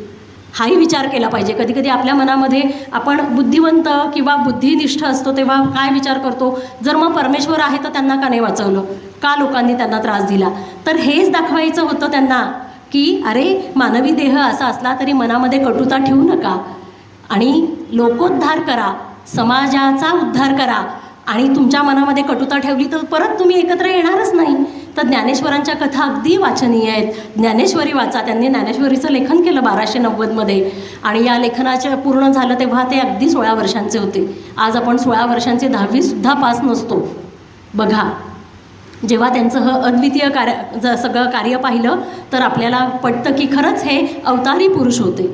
हाही विचार केला पाहिजे. कधी कधी आपल्या मनामध्ये आपण बुद्धिवंत किंवा बुद्धिनिष्ठ असतो तेव्हा काय विचार करतो, जर मग परमेश्वर आहे तर त्यांना का नाही वाचवलं, का लोकांनी त्यांना त्रास दिला. तर हेच दाखवायचं होतं त्यांना की अरे मानवी देह असा असला तरी मनामध्ये कटुता ठेवू नका आणि लोकोद्धार करा, समाजाचा उद्धार करा. आणि तुमच्या मनामध्ये कटुता ठेवली तर परत तुम्ही एकत्र येणारच नाही. तर ज्ञानेश्वरांच्या कथा अगदी वाचनीय आहेत. ज्ञानेश्वरी वाचा. त्यांनी ज्ञानेश्वरीचं लेखन केलं 1290मध्ये आणि या लेखनाचं पूर्ण झालं तेव्हा ते अगदी 16 वर्षांचे होते. आज आपण 16 वर्षांचे 10वीसुद्धा पास नसतो. बघा, जेव्हा त्यांचं अद्वितीय सगळं कार्य पाहिलं तर आपल्याला पटतं की खरंच हे अवतारी पुरुष होते.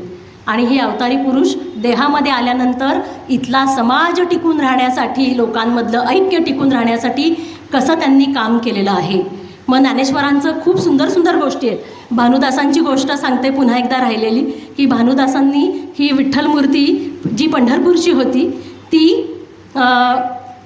आणि हे अवतारी पुरुष देहामध्ये आल्यानंतर इथला समाज टिकून राहण्यासाठी, लोकांमधलं ऐक्य टिकून राहण्यासाठी कसं त्यांनी काम केलेलं आहे. मग ज्ञानेश्वरांचं खूप सुंदर सुंदर गोष्टी आहेत. भानुदासांची गोष्ट सांगते पुन्हा एकदा राहिलेली की भानुदासांनी ही विठ्ठल मूर्ती जी पंढरपूरची होती ती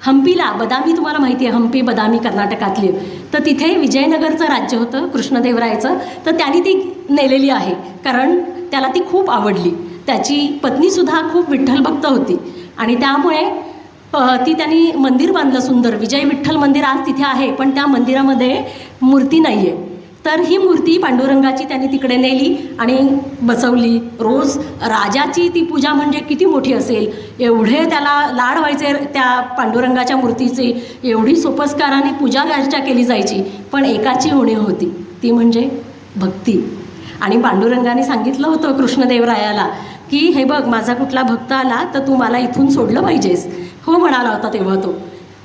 हम्पीला, बदामी तुम्हाला माहिती आहे, हम्पी बदामी कर्नाटकातली, तर तिथे विजयनगरचं राज्य होतं कृष्णदेवरायचं. तर त्यांनी ती नेलेली आहे कारण त्याला ती खूप आवडली. त्याची पत्नीसुद्धा खूप विठ्ठलभक्त होती आणि त्यामुळे ती त्यांनी मंदिर बांधलं सुंदर. विजय विठ्ठल मंदिर आज तिथे आहे पण त्या मंदिरामध्ये मूर्ती नाही आहे. तर ही मूर्ती पांडुरंगाची त्यांनी तिकडे नेली आणि बसवली. रोज राजाची ती पूजा म्हणजे किती मोठी असेल, एवढे त्याला लाड व्हायचे त्या पांडुरंगाच्या मूर्तीचे, एवढी सोपस्काराने पूजा अर्चा केली जायची. पण एकाची उणीव होती, ती म्हणजे भक्ती. आणि पांडुरंगाने सांगितलं होतं कृष्णदेवरायाला की हे बघ, माझा कुठला भक्त आला तर तू मला इथून सोडलं पाहिजेस. हो म्हणाला होता तेव्हा तो.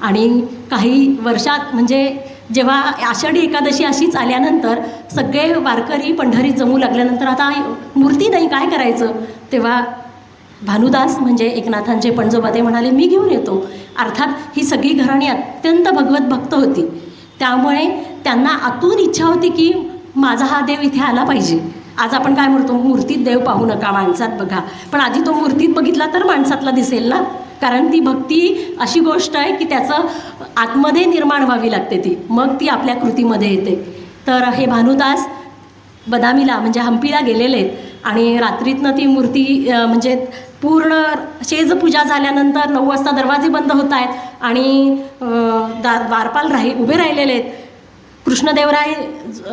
आणि काही वर्षात म्हणजे जेव्हा आषाढी एकादशी अशीच आल्यानंतर सगळे वारकरी पंढरीत जमू लागल्यानंतर आता मूर्ती नाही, काय करायचं. तेव्हा भानुदास म्हणजे एकनाथांचे पणजोबा ते म्हणाले मी घेऊन येतो. अर्थात ही सगळी घराणी अत्यंत भगवत भक्त होती त्यामुळे त्यांना आतून इच्छा होती की माझा हा देव इथे आला पाहिजे. आज आपण काय म्हणतो, मूर्तीत देव पाहू नका माणसात बघा, पण आधी तो मूर्तीत बघितला तर माणसातला दिसेल ना, कारण ती भक्ती अशी गोष्ट आहे की त्याचं आतमध्ये निर्माण व्हावी लागते ती, मग ती आपल्या कृतीमध्ये येते. तर हे भानुदास बदामीला म्हणजे हंपीला गेलेले आहेत आणि रात्रीतनं ती मूर्ती म्हणजे पूर्ण शेजपूजा झाल्यानंतर 9 वाजता दरवाजे बंद होत आहेत आणि द्वारपाल उभे राहिलेले आहेत. कृष्णदेवराय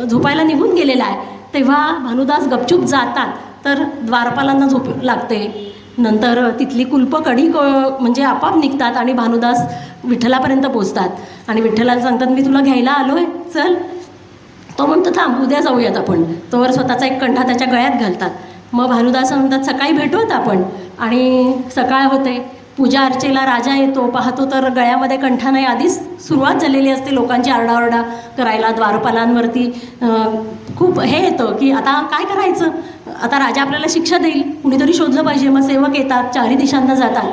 झोपायला निघून गेलेला आहे, तेव्हा भानुदास गपचूप जातात, तर द्वारपालांना झोप लागते. नंतर तिथली कुलपकडी म्हणजे आपाप निघतात आणि भानुदास विठ्ठलापर्यंत पोचतात आणि विठ्ठलाला सांगतात, मी तुला घ्यायला आलो आहे, चल. तो म्हणतो, थांब, उद्या जाऊयात आपण. तोवर स्वतःचा एक कंठा त्याच्या गळ्यात घालतात. मग भानुदास म्हणतात, सकाळी भेटूयात आपण. आणि सकाळ होते, पूजा अर्चेला राजा येतो, पाहतो तर गळ्यामध्ये कंठा नाही. आधीच सुरुवात झालेली असते लोकांची आरडाओरडा करायला. द्वारपालांवरती खूप हे येतं की आता काय करायचं, आता राजा आपल्याला शिक्षा देईल, कुणीतरी शोधलं पाहिजे. मग सेवक येतात, 4 दिशांना जातात.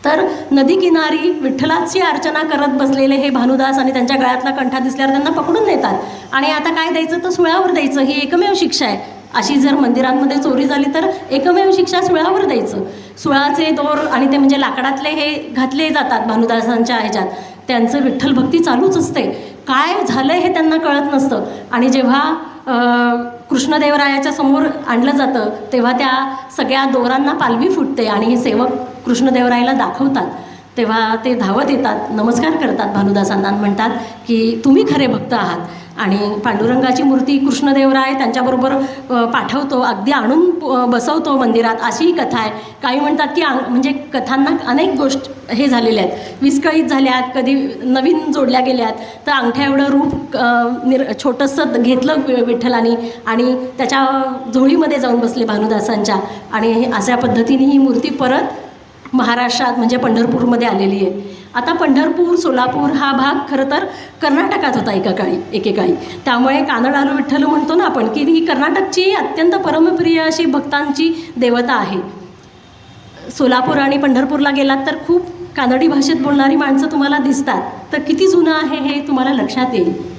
तर नदी किनारी विठ्ठलाची अर्चना करत बसलेले हे भानुदास आणि त्यांच्या गळ्यातला कंठा दिसल्यावर त्यांना पकडून नेतात आणि आता काय द्यायचं, तर सुळावर द्यायचं, ही एकमेव शिक्षा आहे. अशी जर मंदिरांमध्ये चोरी झाली तर एकमेव शिक्षा सुळावर द्यायचं. सुळाचे दोर आणि ते म्हणजे लाकडातले हे घातले जातात भानुदासांच्या ह्याच्यात. त्यांचं विठ्ठल भक्ती चालूच असते. काय झालं हे त्यांना कळत नसतं. आणि जेव्हा कृष्णदेवरायाच्या समोर आणलं जातं तेव्हा त्या सगळ्या दोरांना पालवी फुटते आणि हे सेवक कृष्णदेवरायाला दाखवतात. तेव्हा ते धावत येतात, नमस्कार करतात भानुदासांना आणि म्हणतात की तुम्ही खरे भक्त आहात. आणि पांडुरंगाची मूर्ती कृष्णदेवराय त्यांच्याबरोबर पाठवतो, अगदी आणून बसवतो मंदिरात, अशीही कथा आहे. काही म्हणतात की म्हणजे कथांना अनेक गोष्ट हे झालेल्या आहेत, विस्कळीत झाल्यात, कधी नवीन जोडल्या गेल्यात. तर अंगठ्या एवढं रूप छोटंसं घेतलं विठ्ठलानी आणि त्याच्या झोळीमध्ये जाऊन बसले भानुदासांच्या. आणि अशा पद्धतीने ही मूर्ती परत महाराष्ट्रात म्हणजे पंढरपूरमध्ये आलेली आहे. आता पंढरपूर, सोलापूर हा भाग खरं तर कर्नाटकात होता एकेकाळी. त्यामुळे कानडालू विठ्ठल म्हणतो ना आपण, की ही कर्नाटकची अत्यंत परमप्रिय अशी भक्तांची देवता आहे. सोलापूर आणि पंढरपूरला गेलात तर खूप कानडी भाषेत बोलणारी माणसं तुम्हाला दिसतात. तर किती जुनं आहे हे तुम्हाला लक्षात येईल.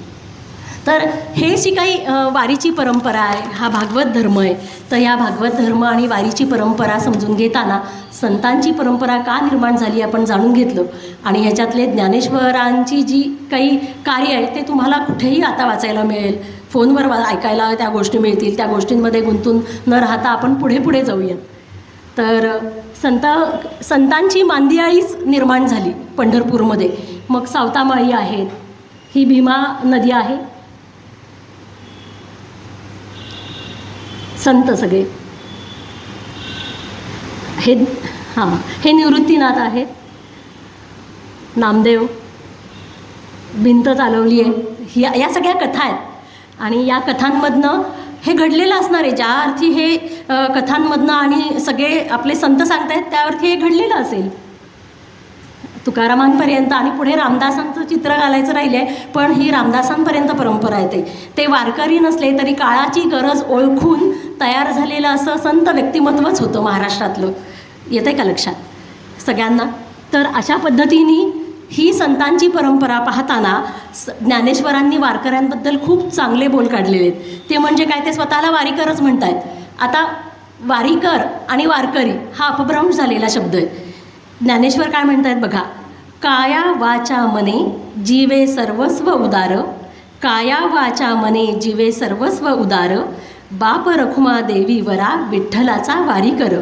तर हे जी काही वारीची परंपरा आहे, हा भागवत धर्म आहे. तर या भागवत धर्म आणि वारीची परंपरा समजून घेताना संतांची परंपरा का निर्माण झाली आपण जाणून घेतलं. आणि ह्याच्यातले ज्ञानेश्वरांची जी काही कार्य आहे ते तुम्हाला कुठेही आता वाचायला मिळेल, फोनवर ऐकायला त्या गोष्टी मिळतील. त्या गोष्टींमध्ये गुंतून न राहता आपण पुढे जाऊयात. तर संतांची मांदियाळीच निर्माण झाली पंढरपूरमध्ये. मग सावतामाळी आहेत, ही भीमा नदी आहे, संत सगळे हे निवृत्तीनाथ आहेत, नामदेव, भिंत चालवली आहे. या सगळ्या कथा आहेत आणि या कथांमधनं हे घडलेलं असणार आहे. ज्या अर्थी हे कथांमधनं आणि सगळे आपले संत सांगतायत त्या अर्थी हे घडलेलं असेल तुकारामांपर्यंत. आणि पुढे रामदासांचं चित्र घालायचं राहिलं आहे, पण ही रामदासांपर्यंत परंपरा येते. ते वारकरी नसले तरी काळाची गरज ओळखून तयार झालेलं असं संत व्यक्तिमत्वच होतं महाराष्ट्रातलं. येतं आहे का लक्षात सगळ्यांना? तर अशा पद्धतीने ही संतांची परंपरा पाहताना ज्ञानेश्वरांनी वारकऱ्यांबद्दल खूप चांगले बोल काढलेले आहेत. ते म्हणजे काय, ते स्वतःला वारीकरच म्हणत आहेत. आता वारीकर आणि वारकरी हा अपभ्रंश झालेला शब्द आहे. ज्ञानेश्वर काय म्हणत आहेत बघा, काया वाचा मने जीवे सर्वस्व उदार, काया वाचा मने जीवे सर्वस्व उदार, बाप रखुमा देवी वरा विठ्ठलाचा वारीकर.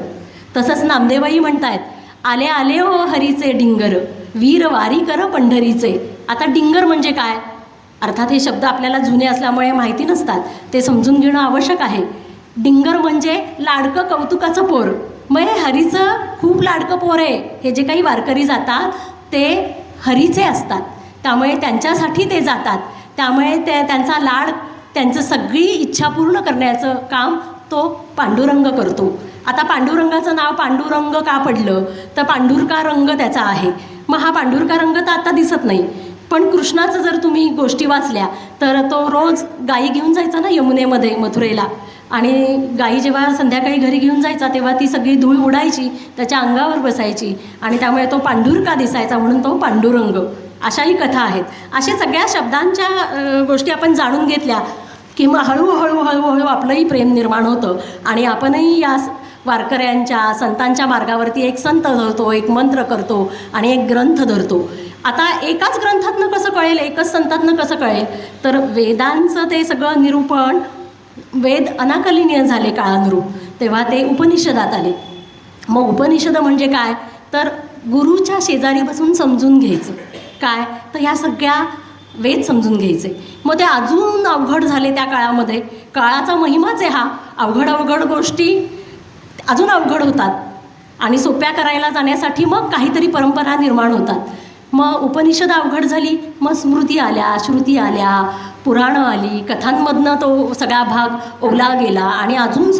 तसंच नामदेवही म्हणतायत, आले आले हो हरीचे डिंगर, वीर वारीकर पंढरीचे. आता डिंगर म्हणजे काय, अर्थात हे शब्द आपल्याला जुने असल्यामुळे माहिती नसतात, ते समजून घेणं आवश्यक आहे. डिंगर म्हणजे लाडकं कौतुकाचं पोर. मग हे हरीचं खूप लाडकं पोर आहे. हे जे काही वारकरी जातात ते हरीचे असतात, त्यामुळे त्यांच्यासाठी ते जातात. त्यामुळे त्यांचा लाड, त्यांचं सगळी इच्छा पूर्ण करण्याचं काम तो पांडुरंग करतो. आता पांडुरंगाचं नाव पांडुरंग का पडलं, तर पांढुरका रंग त्याचा आहे. मग हा पांढुरका रंग तर आता दिसत नाही, पण कृष्णाचं जर तुम्ही गोष्टी वाचल्या तर तो रोज गाई घेऊन जायचा ना यमुनेमध्ये मथुरेला. आणि गाई जेव्हा संध्याकाळी घरी घेऊन जायचा तेव्हा ती सगळी धूळ उडायची, त्याच्या अंगावर बसायची आणि त्यामुळे तो पांढुरका दिसायचा, म्हणून तो पांडुरंग. अशाही कथा आहेत. अशा सगळ्या शब्दांच्या गोष्टी आपण जाणून घेतल्या की मग हळूहळू हळूहळू आपलंही प्रेम निर्माण होतं आणि आपणही या वारकऱ्यांच्या संतांच्या मार्गावरती एक संत धरतो, एक मंत्र करतो आणि एक ग्रंथ धरतो. आता एकाच ग्रंथातनं कसं कळेल, एकच संतातनं कसं कळेल, तर वेदांचं ते सगळं निरूपण, वेद अनाकलनीय झाले काळानुरूप, तेव्हा ते उपनिषदात आले. मग उपनिषद म्हणजे काय, तर गुरुच्या शेजारी बसून समजून घ्यायचं. काय तर ह्या सगळ्या वेद समजून घ्यायचे. मग ते अजून अवघड झाले त्या काळामध्ये. काळाचा महिमाच आहे हा. अवघड गोष्टी अजून अवघड होतात आणि सोप्या करायला जाण्यासाठी मग काहीतरी परंपरा निर्माण होतात. मग उपनिषद अवघड झाली, मग स्मृती आल्या, श्रुती आल्या, पुराणं आली, कथांमधनं तो सगळा भाग ओला गेला आणि अजून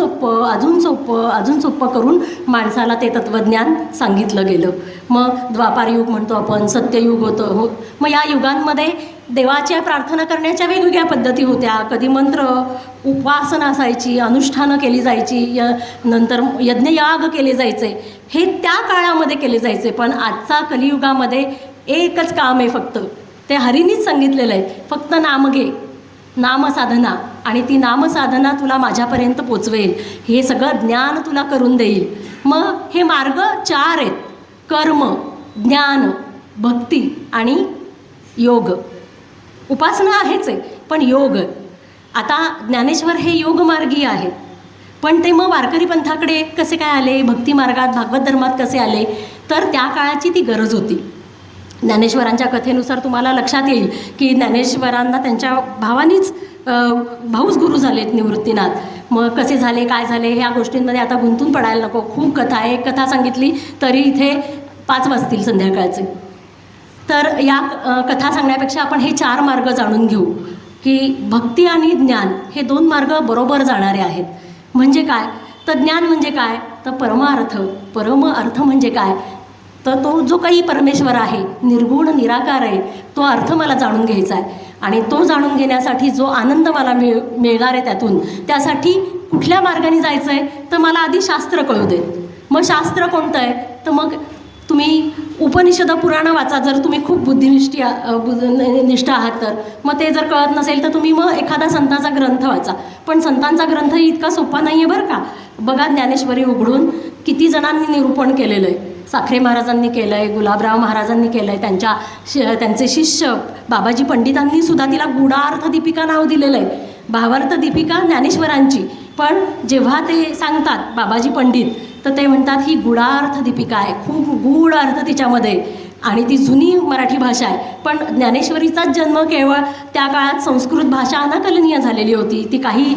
सोपं करून माणसाला ते तत्त्वज्ञान सांगितलं गेलं. मग द्वापारयुग म्हणतो आपण, सत्ययुग होतं. मग या युगांमध्ये देवाच्या प्रार्थना करण्याच्या वेगवेगळ्या पद्धती होत्या. कधी मंत्र, उपासना असायची, अनुष्ठानं केली जायची, नंतर यज्ञयाग केले जायचे. हे त्या काळामध्ये केले जायचे. पण आजचा कलियुगामध्ये एकच काम आहे फक्त, ते हरीनीच सांगितलेलं आहे, फक्त नाम घे, नामसाधना, आणि ती नामसाधना तुला माझ्यापर्यंत पोचवेल, हे सगळं ज्ञान तुला करून देईल. मग हे मार्ग 4 आहेत: कर्म, ज्ञान, भक्ती आणि योग. उपासना आहेच आहे, पण योग. आता ज्ञानेश्वर हे योगमार्गी आहेत, पण ते मग वारकरी पंथाकडे कसे काय आले, भक्ती मार्गात, भागवत धर्मात कसे आले, तर त्या काळाची ती गरज होती. ज्ञानेश्वरांच्या कथेनुसार तुम्हाला लक्षात येईल की ज्ञानेश्वरांना त्यांच्या भावानीच भाऊच गुरु झालेत निवृत्तीनाथ. मग कसे झाले, काय झाले, ह्या गोष्टींमध्ये आता गुंतून पडायला नको. खूप कथा आहे. एक कथा सांगितली तरी इथे 5 वाजतील संध्याकाळचे. तर या कथा सांगण्यापेक्षा आपण हे 4 मार्ग जाणून घेऊ की भक्ती आणि ज्ञान हे 2 मार्ग बरोबर जाणारे आहेत. म्हणजे काय, तर ज्ञान म्हणजे काय, तर परमार्थ. परम अर्थ म्हणजे काय, तर तो जो काही परमेश्वर आहे, निर्गुण निराकार आहे, तो अर्थ मला जाणून घ्यायचा आहे. आणि तो जाणून घेण्यासाठी जो आनंद मला मिळणार आहे त्यासाठी कुठल्या मार्गाने जायचं आहे, तर मला आधी शास्त्र कळू देत. मग शास्त्र कोणतं आहे, तर मग तुम्ही उपनिषद पुराणं वाचा, जर तुम्ही खूप बुद्धिनिष्ठ आहात तर. मग ते जर कळत नसेल तर तुम्ही मग एखादा संतांचा ग्रंथ वाचा. पण संतांचा ग्रंथ इतका सोपा नाही आहे बरं का. बघा ज्ञानेश्वरी उघडून किती जणांनी निरूपण केलेलं आहे. साखरे महाराजांनी केलं आहे, गुलाबराव महाराजांनी केलं आहे, त्यांचे शिष्य बाबाजी पंडितांनी सुद्धा तिला गूढार्थ दीपिका नाव दिलेलं आहे. भावार्थ दीपिका ज्ञानेश्वरांची, पण जेव्हा ते सांगतात बाबाजी पंडित, तर ते म्हणतात ही गूढार्थ दीपिका आहे, खूप गूढ अर्थ तिच्यामध्ये, आणि ती जुनी मराठी भाषा आहे. पण ज्ञानेश्वरीचाच जन्म केवळ त्या काळात संस्कृत भाषा अनाकलनीय झालेली होती, ती काही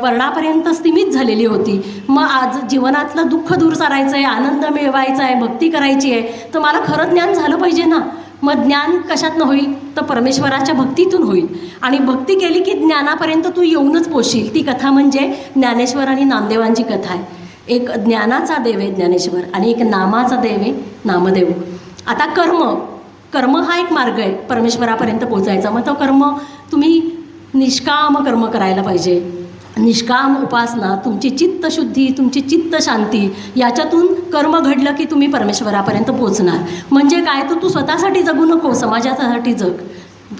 वर्णापर्यंत सीमित झालेली होती. मग आज जीवनातलं दुःख दूर करायचं आहे, आनंद मिळवायचा आहे, भक्ती करायची आहे, तर मला खरं ज्ञान झालं पाहिजे ना. मग ज्ञान कशातनं होईल, तर परमेश्वराच्या भक्तीतून होईल. आणि भक्ती केली की ज्ञानापर्यंत तू येऊनच पोचशील. ती कथा म्हणजे ज्ञानेश्वर आणि नामदेवांची कथा आहे. एक ज्ञानाचा देव आहे ज्ञानेश्वर आणि एक नामाचा देव आहे नामदेव. आता कर्म हा एक मार्ग आहे परमेश्वरापर्यंत पोचायचा. मग तो कर्म तुम्ही निष्काम कर्म करायला पाहिजे. निष्काम उपासना, तुमची चित्तशुद्धी, तुमची चित्तशांती, याच्यातून कर्म घडलं की तुम्ही परमेश्वरापर्यंत पोचणार. म्हणजे काय, तू स्वतःसाठी जगू नको, समाजासाठी जग,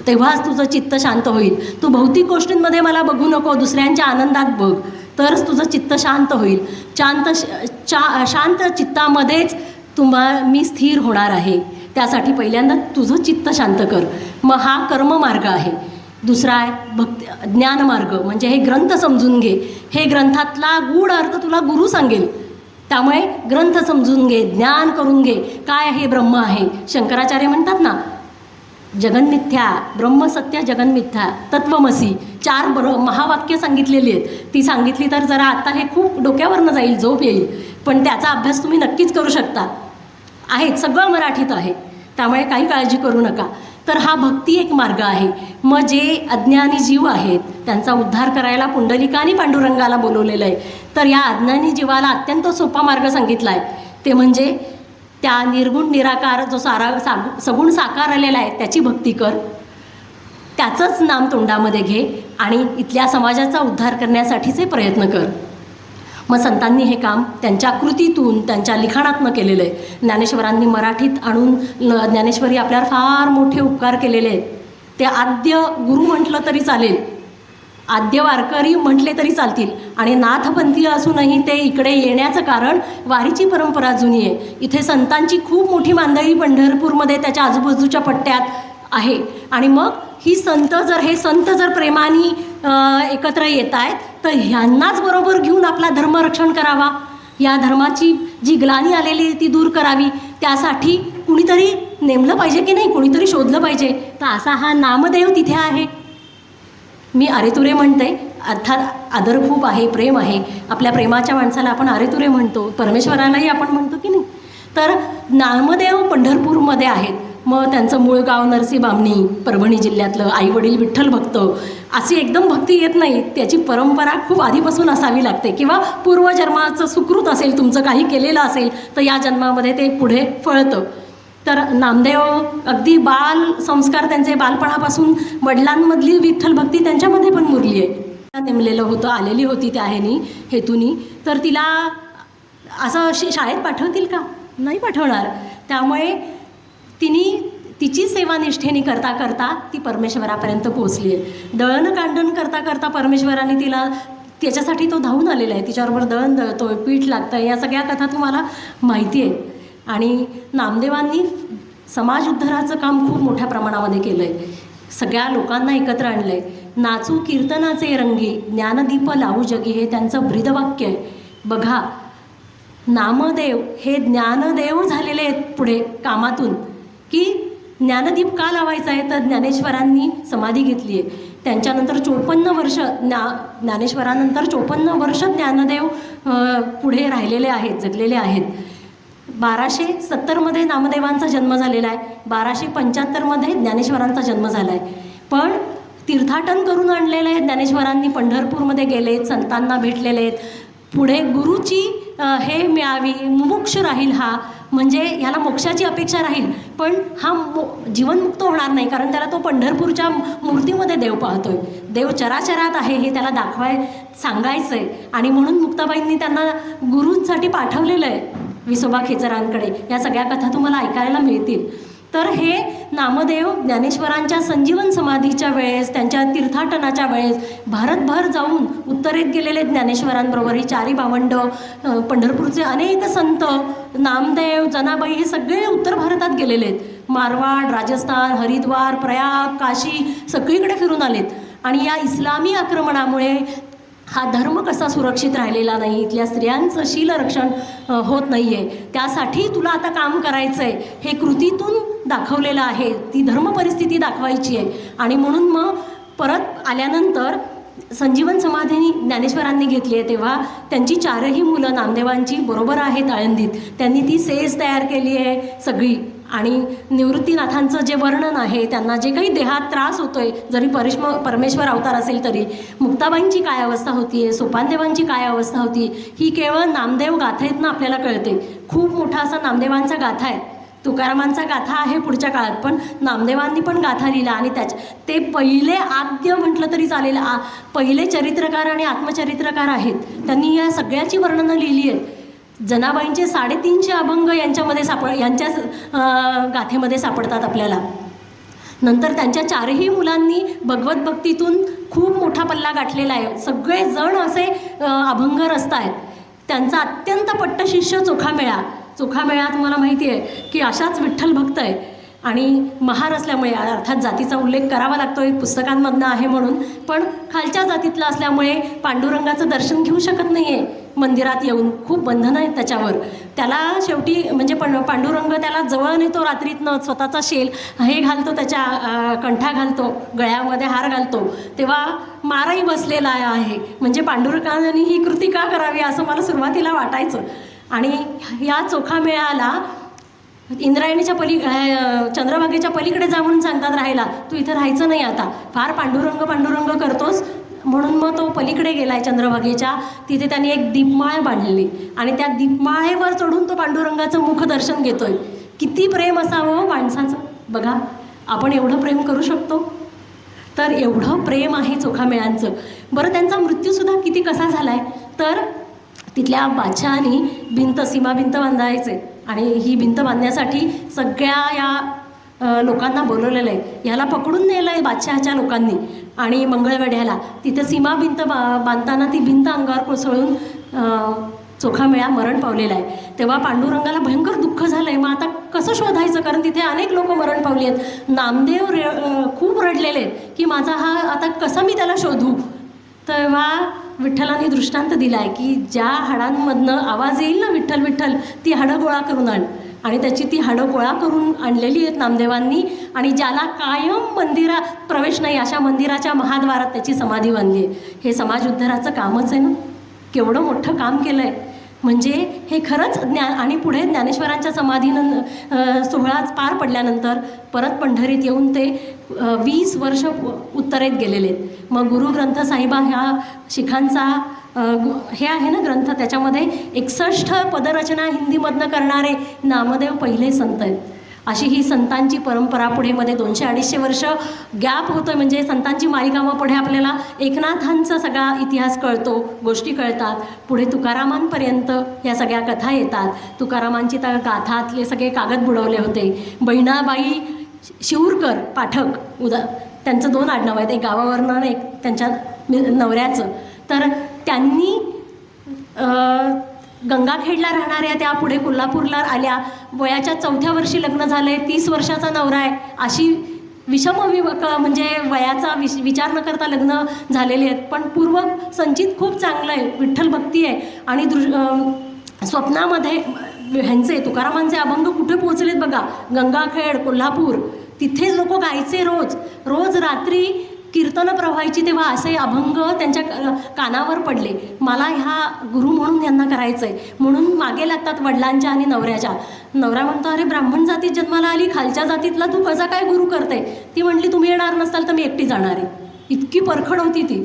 तेव्हाच तुझं चित्त शांत होईल. तू भौतिक गोष्टींमध्ये मला बघू नको, दुसऱ्यांच्या आनंदात बघ, तरच तुझं चित्त शांत होईल. शांत चित्तामध्येच मी स्थिर होणार आहे. त्यासाठी पहिल्यांदा तुझं चित्त शांत कर. मग हा कर्ममार्ग आहे. दुसरा आहे ज्ञानमार्ग, म्हणजे हे ग्रंथ समजून घे. हे ग्रंथातला गूढ अर्थ तुला गुरु सांगेल, त्यामुळे ग्रंथ समजून घे, ज्ञान करून घे. काय हे ब्रह्म आहे. शंकराचार्य म्हणतात ना, जगन्मिथ्या, ब्रह्मसत्य जगन्मिथ्या, तत्वमसी, 4 महावाक्य सांगितलेली आहेत. ती सांगितली तर जरा आता हे खूप डोक्यावरनं जाईल, झोप येईल, पण त्याचा अभ्यास तुम्ही नक्कीच करू शकता. आहेत, सगळं मराठीत आहे, त्यामुळे काही काळजी करू नका. तर हा भक्ती एक मार्ग आहे. मग जे अज्ञानी जीव आहेत त्यांचा उद्धार करायला पुंडलिका आणि पांडुरंगाला बोलवलेलं आहे. तर या अज्ञानी जीवाला अत्यंत सोपा मार्ग सांगितला आहे. ते म्हणजे त्या निर्गुण निराकार जो सगुण साकार आलेला आहे त्याची भक्ती कर, त्याचंच नाम तोंडामध्ये घे आणि इथल्या समाजाचा उद्धार करण्यासाठीचे प्रयत्न कर. मग संतांनी हे काम त्यांच्या कृतीतून, त्यांच्या लिखाणातनं केलेलं आहे. ज्ञानेश्वरांनी मराठीत आणून ज्ञानेश्वरी आपल्यावर फार मोठे उपकार केलेले आहेत. ते आद्य गुरु म्हटलं तरी चालेल. आद्य वारकरी म्हटले तरी चालतील आणि नाथपंथी असूनही ते इकडे येण्याचं कारण वारीची परंपरा जुनी आहे. इथे संतांची खूप मोठी मांदळी पंढरपूरमध्ये त्याच्या आजूबाजूच्या पट्ट्यात आहे आणि मग हे संत जर प्रेमाने एकत्र येत आहेत तर ह्यांनाच बरोबर घेऊन आपला धर्मरक्षण करावा, या धर्माची जी ग्लानी आलेली आहे ती दूर करावी, त्यासाठी कुणीतरी नेमलं पाहिजे की नाही, कुणीतरी शोधलं पाहिजे. तर असा हा नामदेव तिथे आहे. मी अरेतुरे म्हणते, अर्थात आदर खूप आहे, प्रेम आहे. आपल्या प्रेमाच्या माणसाला आपण अरेतुरे म्हणतो, परमेश्वरालाही आपण म्हणतो की नाही. तर नामदेव पंढरपूरमध्ये आहेत. मग त्यांचं मूळ गाव नरसी बामणी, परभणी जिल्ह्यातलं, आईवडील विठ्ठल भक्त. अशी एकदम भक्ती येत नाही, त्याची परंपरा खूप आधीपासून असावी लागते किंवा पूर्वजन्माचं सुकृत असेल, तुमचं काही केलेलं असेल तर या जन्मामध्ये ते पुढे फळतं. तर नामदेव अगदी बाल संस्कार त्यांचे बालपणापासून वडिलांमधली विठ्ठल भक्ती त्यांच्यामध्ये पण मुरली आहे. नेमलेलं होतं, आलेली होती त्या हेतूनी. तर तिला असं शाळेत पाठवतील का? नाही पाठवणार. त्यामुळे तिची सेवा निष्ठेने करता करता ती परमेश्वरापर्यंत पोहोचली आहे. दळणकांडण करता करता परमेश्वराने तिला, त्याच्यासाठी तो धावून आलेला आहे. तिच्याबरोबर दळण दळतोय, पीठ लागतं, या सगळ्या कथा तुम्हाला माहिती आहे. आणि नामदेवांनी समाज उद्धाराचं काम खूप मोठ्या प्रमाणामध्ये केलं आहे. सगळ्या लोकांना एकत्र आणलं आहे. नाचू कीर्तनाचे रंगी, ज्ञानदीप लावू जगी, हे त्यांचं ब्रीदवाक्य आहे. बघा, नामदेव हे ज्ञानदेव झालेले आहेत पुढे कामातून, की ज्ञानदीप का लावायचा आहे, तर ज्ञानेश्वरांनी समाधी घेतली आहे. त्यांच्यानंतर 54 वर्ष ज्ञानेश्वरानंतर 54 वर्ष ज्ञानदेव पुढे राहिलेले आहेत, जगलेले आहेत. 1270मध्ये नामदेवांचा जन्म झालेला आहे, 1275मध्ये ज्ञानेश्वरांचा जन्म झाला आहे. पण तीर्थाटन करून आणलेले आहेत ज्ञानेश्वरांनी, पंढरपूरमध्ये गेलेत, संतांना भेटलेले आहेत. पुढे गुरुची हे मिळावी, मुमुक्ष राहील हा, म्हणजे ह्याला मोक्षाची अपेक्षा राहील, पण हा जीवनमुक्त होणार नाही, कारण त्याला तो पंढरपूरच्या मूर्तीमध्ये देव पाहतोय. देव चराचरात आहे हे त्याला सांगायचं आहे. आणि म्हणून मुक्ताबाईंनी त्यांना गुरूंसाठी पाठवलेलं आहे विसोबा खेचरांकडे. या सगळ्या कथा तुम्हाला ऐकायला मिळतील. तर हे नामदेव ज्ञानेश्वरांच्या संजीवन समाधीच्या वेळेस, त्यांच्या तीर्थाटनाच्या वेळेस भारतभर जाऊन उत्तरेत गेलेले ज्ञानेश्वरांबरोबर ही चारी भावंड, पंढरपूरचे अनेक संत, नामदेव, जनाबाई, हे सगळे उत्तर भारतात गेलेले आहेत. मारवाड, राजस्थान, हरिद्वार, प्रयाग, काशी सगळीकडे फिरून आलेत. आणि या इस्लामी आक्रमणामुळे हा धर्म कसा सुरक्षित राहिलेला नाही, इथल्या स्त्रियांचं शीलरक्षण होत नाही आहे. त्यासाठी तुला आता काम करायचं आहे, हे कृतीतून दाखवलेलं आहे. ती धर्म परिस्थिती दाखवायची आहे. आणि म्हणून मग परत आल्यानंतर संजीवन समाधी ज्ञानेश्वरांनी घेतली आहे, तेव्हा त्यांची 4ही मुलं नामदेवांची बरोबर आहेत आळंदीत. त्यांनी ती सेज तयार केली आहे सगळी. आणि निवृत्तीनाथांचं जे वर्णन आहे, त्यांना जे काही देहात त्रास होतोय, जरी परमेश्वर अवतार असेल तरी, मुक्ताबाईंची काय अवस्था होती आहे, सोपानदेवांची काय अवस्था होती, ही केवळ नामदेव गाथेतनं आपल्याला कळते. खूप मोठा असा नामदेवांचा गाथा आहे. तुकारामांचा गाथा आहे पुढच्या काळात, पण नामदेवांनी पण गाथा लिहिला. आणि ते पहिले आद्य म्हटलं तरी चालेल, पहिले चरित्रकार आणि आत्मचरित्रकार आहेत. त्यांनी या सगळ्याची वर्णनं लिहिली आहेत. जनाबाईंचे 350 अभंग यांच्याच गाथेमध्ये सापडतात आपल्याला. नंतर त्यांच्या 4ही मुलांनी भगवत भक्तीतून खूप मोठा पल्ला गाठलेला आहे. सगळे जण असे अभंग रचत आहेत. त्यांचा अत्यंत पट्ट शिष्य चोखामेळा तुम्हाला माहिती आहे की अशाच विठ्ठल भक्त आहे. आणि महार असल्यामुळे, अर्थात जातीचा उल्लेख करावा लागतो, पुस्तकांमधनं आहे म्हणून, पण खालच्या जातीतला असल्यामुळे पांडुरंगाचं दर्शन घेऊ शकत नाही आहे मंदिरात येऊन. खूप बंधनं आहेत त्याच्यावर. त्याला शेवटी म्हणजे पांडुरंग त्याला जवळ नेतो रात्रीतनं, स्वतःचा शेल हे घालतो, त्याच्या कंठा घालतो, गळ्यामध्ये हार घालतो, तेव्हा माराही बसलेला आहे. म्हणजे पांडुरंगाने ही कृती का करावी असं मला सुरुवातीला वाटायचं. आणि या चोखामेळ्याला इंद्रायणीच्या चंद्रभागेच्या पलीकडे जा म्हणून सांगतात राहायला. तू इथं राहायचं नाही आता, फार पांडुरंग करतोस, म्हणून मग तो पलीकडे गेला आहे चंद्रभागेच्या. तिथे त्यांनी एक दीपमाळ बांधलेली आणि त्या दीपमाळेवर चढून तो पांडुरंगाचं मुखदर्शन घेतोय. किती प्रेम असावं माणसाचं. बघा, आपण एवढं प्रेम करू शकतो? तर एवढं प्रेम आहे चोखामेळ्यांचं. बरं, त्यांचा मृत्यूसुद्धा किती कसा झाला आहे, तर तिथल्या बादशहानी सीमा भिंत बांधायचे. आणि ही भिंत बांधण्यासाठी सगळ्या या लोकांना बोलवलेलं आहे. ह्याला पकडून नेलं आहे बादशहाच्या लोकांनी आणि मंगळवेढ्याला तिथं सीमा भिंत बांधताना ती भिंत अंगावर कोसळून चोखामेळा मरण पावलेला आहे. तेव्हा पांडुरंगाला भयंकर दुःख झालं आहे. मग आता कसं शोधायचं, कारण तिथे अनेक लोक मरण पावली आहेत. नामदेव खूप रडलेले आहेत की माझा हा आता कसा मी त्याला शोधू. तेव्हा विठ्ठलाने दृष्टांत दिला आहे की ज्या हाडांमधनं आवाज येईल ना विठ्ठल विठ्ठल, ती हाडं गोळा करून आण. आणि त्याची ती हाडं गोळा करून आणलेली आहेत नामदेवांनी. आणि ज्याला कायम मंदिरात प्रवेश नाही अशा मंदिराच्या महाद्वारात त्याची समाधी बांधली आहे. हे समाज उद्धाराचं कामच आहे ना. केवढं मोठं काम केलं आहे. म्हणजे हे खरंच आणि पुढे ज्ञानेश्वरांच्या समाधीनं सोहळा पार पडल्यानंतर परत पंढरीत येऊन ते 20 वर्ष उत्तरेत गेलेले आहेत. मग गुरुग्रंथ साहिबा ह्या शिखांचा हे आहे ना ग्रंथ, त्याच्यामध्ये 61 पदरचना हिंदीमधनं करणारे नामदेव पहिले संत आहेत. अशी ही संतांची परंपरा पुढे मध्ये 200-250 वर्ष गॅप होतो. म्हणजे संतांची मालिका मग पुढे आपल्याला एकनाथांचा सगळा इतिहास कळतो, गोष्टी कळतात. पुढे तुकारामांपर्यंत या सगळ्या कथा येतात. तुकारामांची त्या गाथातले सगळे कागद बुडवले होते. बहिणाबाई शिवूरकर पाठक त्यांचं 2 आडनाव आहेत, एक गावावरनं एक त्यांच्या नवऱ्याचं. तर त्यांनी गंगाखेडला राहणाऱ्या त्या पुढे कोल्हापूरला आल्या. वयाच्या 4थ्या वर्षी लग्न झालं आहे, 30 वर्षाचा नवरा आहे, अशी म्हणजे वयाचा विचार न करता लग्न झालेले आहेत. पण पूर्व संचित खूप चांगलं आहे, विठ्ठल भक्ती आहे. आणि स्वप्नामध्ये ह्यांचे तुकारामांचे अभंग कुठे पोहोचलेत बघा. गंगाखेड, कोल्हापूर, तिथे लोक गायचे रोज रात्री कीर्तनं प्रवाहायची. तेव्हा असे अभंग त्यांच्या कानावर पडले. मला ह्या गुरु म्हणून यांना करायचं आहे म्हणून मागे लागतात वडिलांच्या आणि नवऱ्याच्या. नवरा म्हणतो, अरे ब्राह्मण जातीत जन्माला आली, खालच्या जातीतला तू कसा काय गुरु करते. ती म्हटली, तुम्ही येणार नसाल तर मी एकटी जाणार आहे. इतकी परखड होती ती.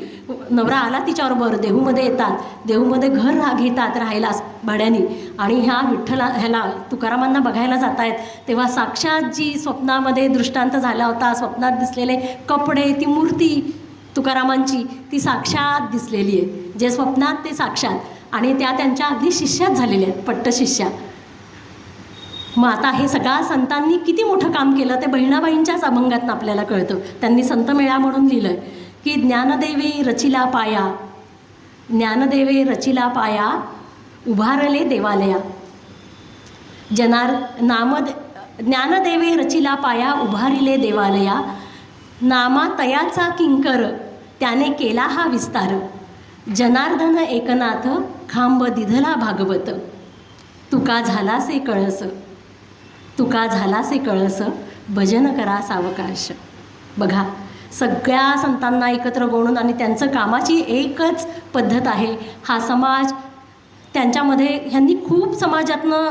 नवरा आला तिच्याबरोबर, देहूमध्ये येतात, देहूमध्ये घर घेतात राहायला भाड्याने. आणि ह्या ह्याला तुकारामांना बघायला जात आहेत. तेव्हा साक्षात जी स्वप्नामध्ये दृष्टांत झाला होता, स्वप्नात दिसलेले कपडे, ती मूर्ती तुकारामांची ती साक्षात दिसलेली आहे. जे स्वप्नात ते साक्षात. आणि त्या त्यांच्या अगदी शिष्याच झालेल्या आहेत, पट्टशिष्या. मग आता हे सगळ्या संतांनी किती मोठं काम केलं ते बहिणाबाईंच्याच अभंगातून आपल्याला कळतं. त्यांनी संतमेळा म्हणून लिहिलं आहे की ज्ञानदेवे रचिला पाया, ज्ञानदेवे रचिला पाया, उभारले देवालया. ज्ञानदेवे रचिला पाया, उभारिले देवालया. नामा तयाचा किंकर, त्याने केला हा विस्तार. जनार्दन एकनाथ, खांब दिधला भागवत. तुका झालासे कळस, तुका झालासे कळस, भजन करा सावकाश. बघा, सगळ्या संतांना एकत्र गोणून आणि त्यांचं कामाची एकच पद्धत आहे. हा समाज त्यांच्यामध्ये ह्यांनी खूप समाजातनं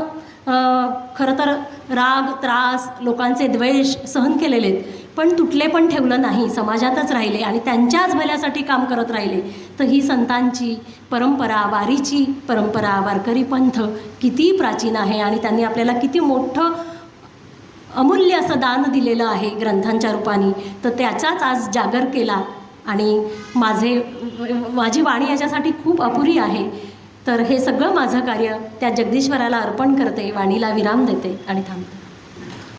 खरं तर राग, त्रास, लोकांचे द्वेष सहन केलेले आहेत. पण तुटले पण ठेवलं नाही, समाजातच राहिले आणि त्यांच्याच भल्यासाठी काम करत राहिले. तर ही संतांची परंपरा, वारीची परंपरा, वारकरी पंथ किती प्राचीन आहे आणि त्यांनी आपल्याला किती मोठं अमूल्य असं दान दिलेलं आहे ग्रंथांच्या रूपाने. तर त्याचाच आज जागर केला. आणि माझी वाणी याच्यासाठी खूप अपुरी आहे. तर हे सगळं माझं कार्य त्या जगदीश्वराला अर्पण करते, वाणीला विराम देते आणि थांबते.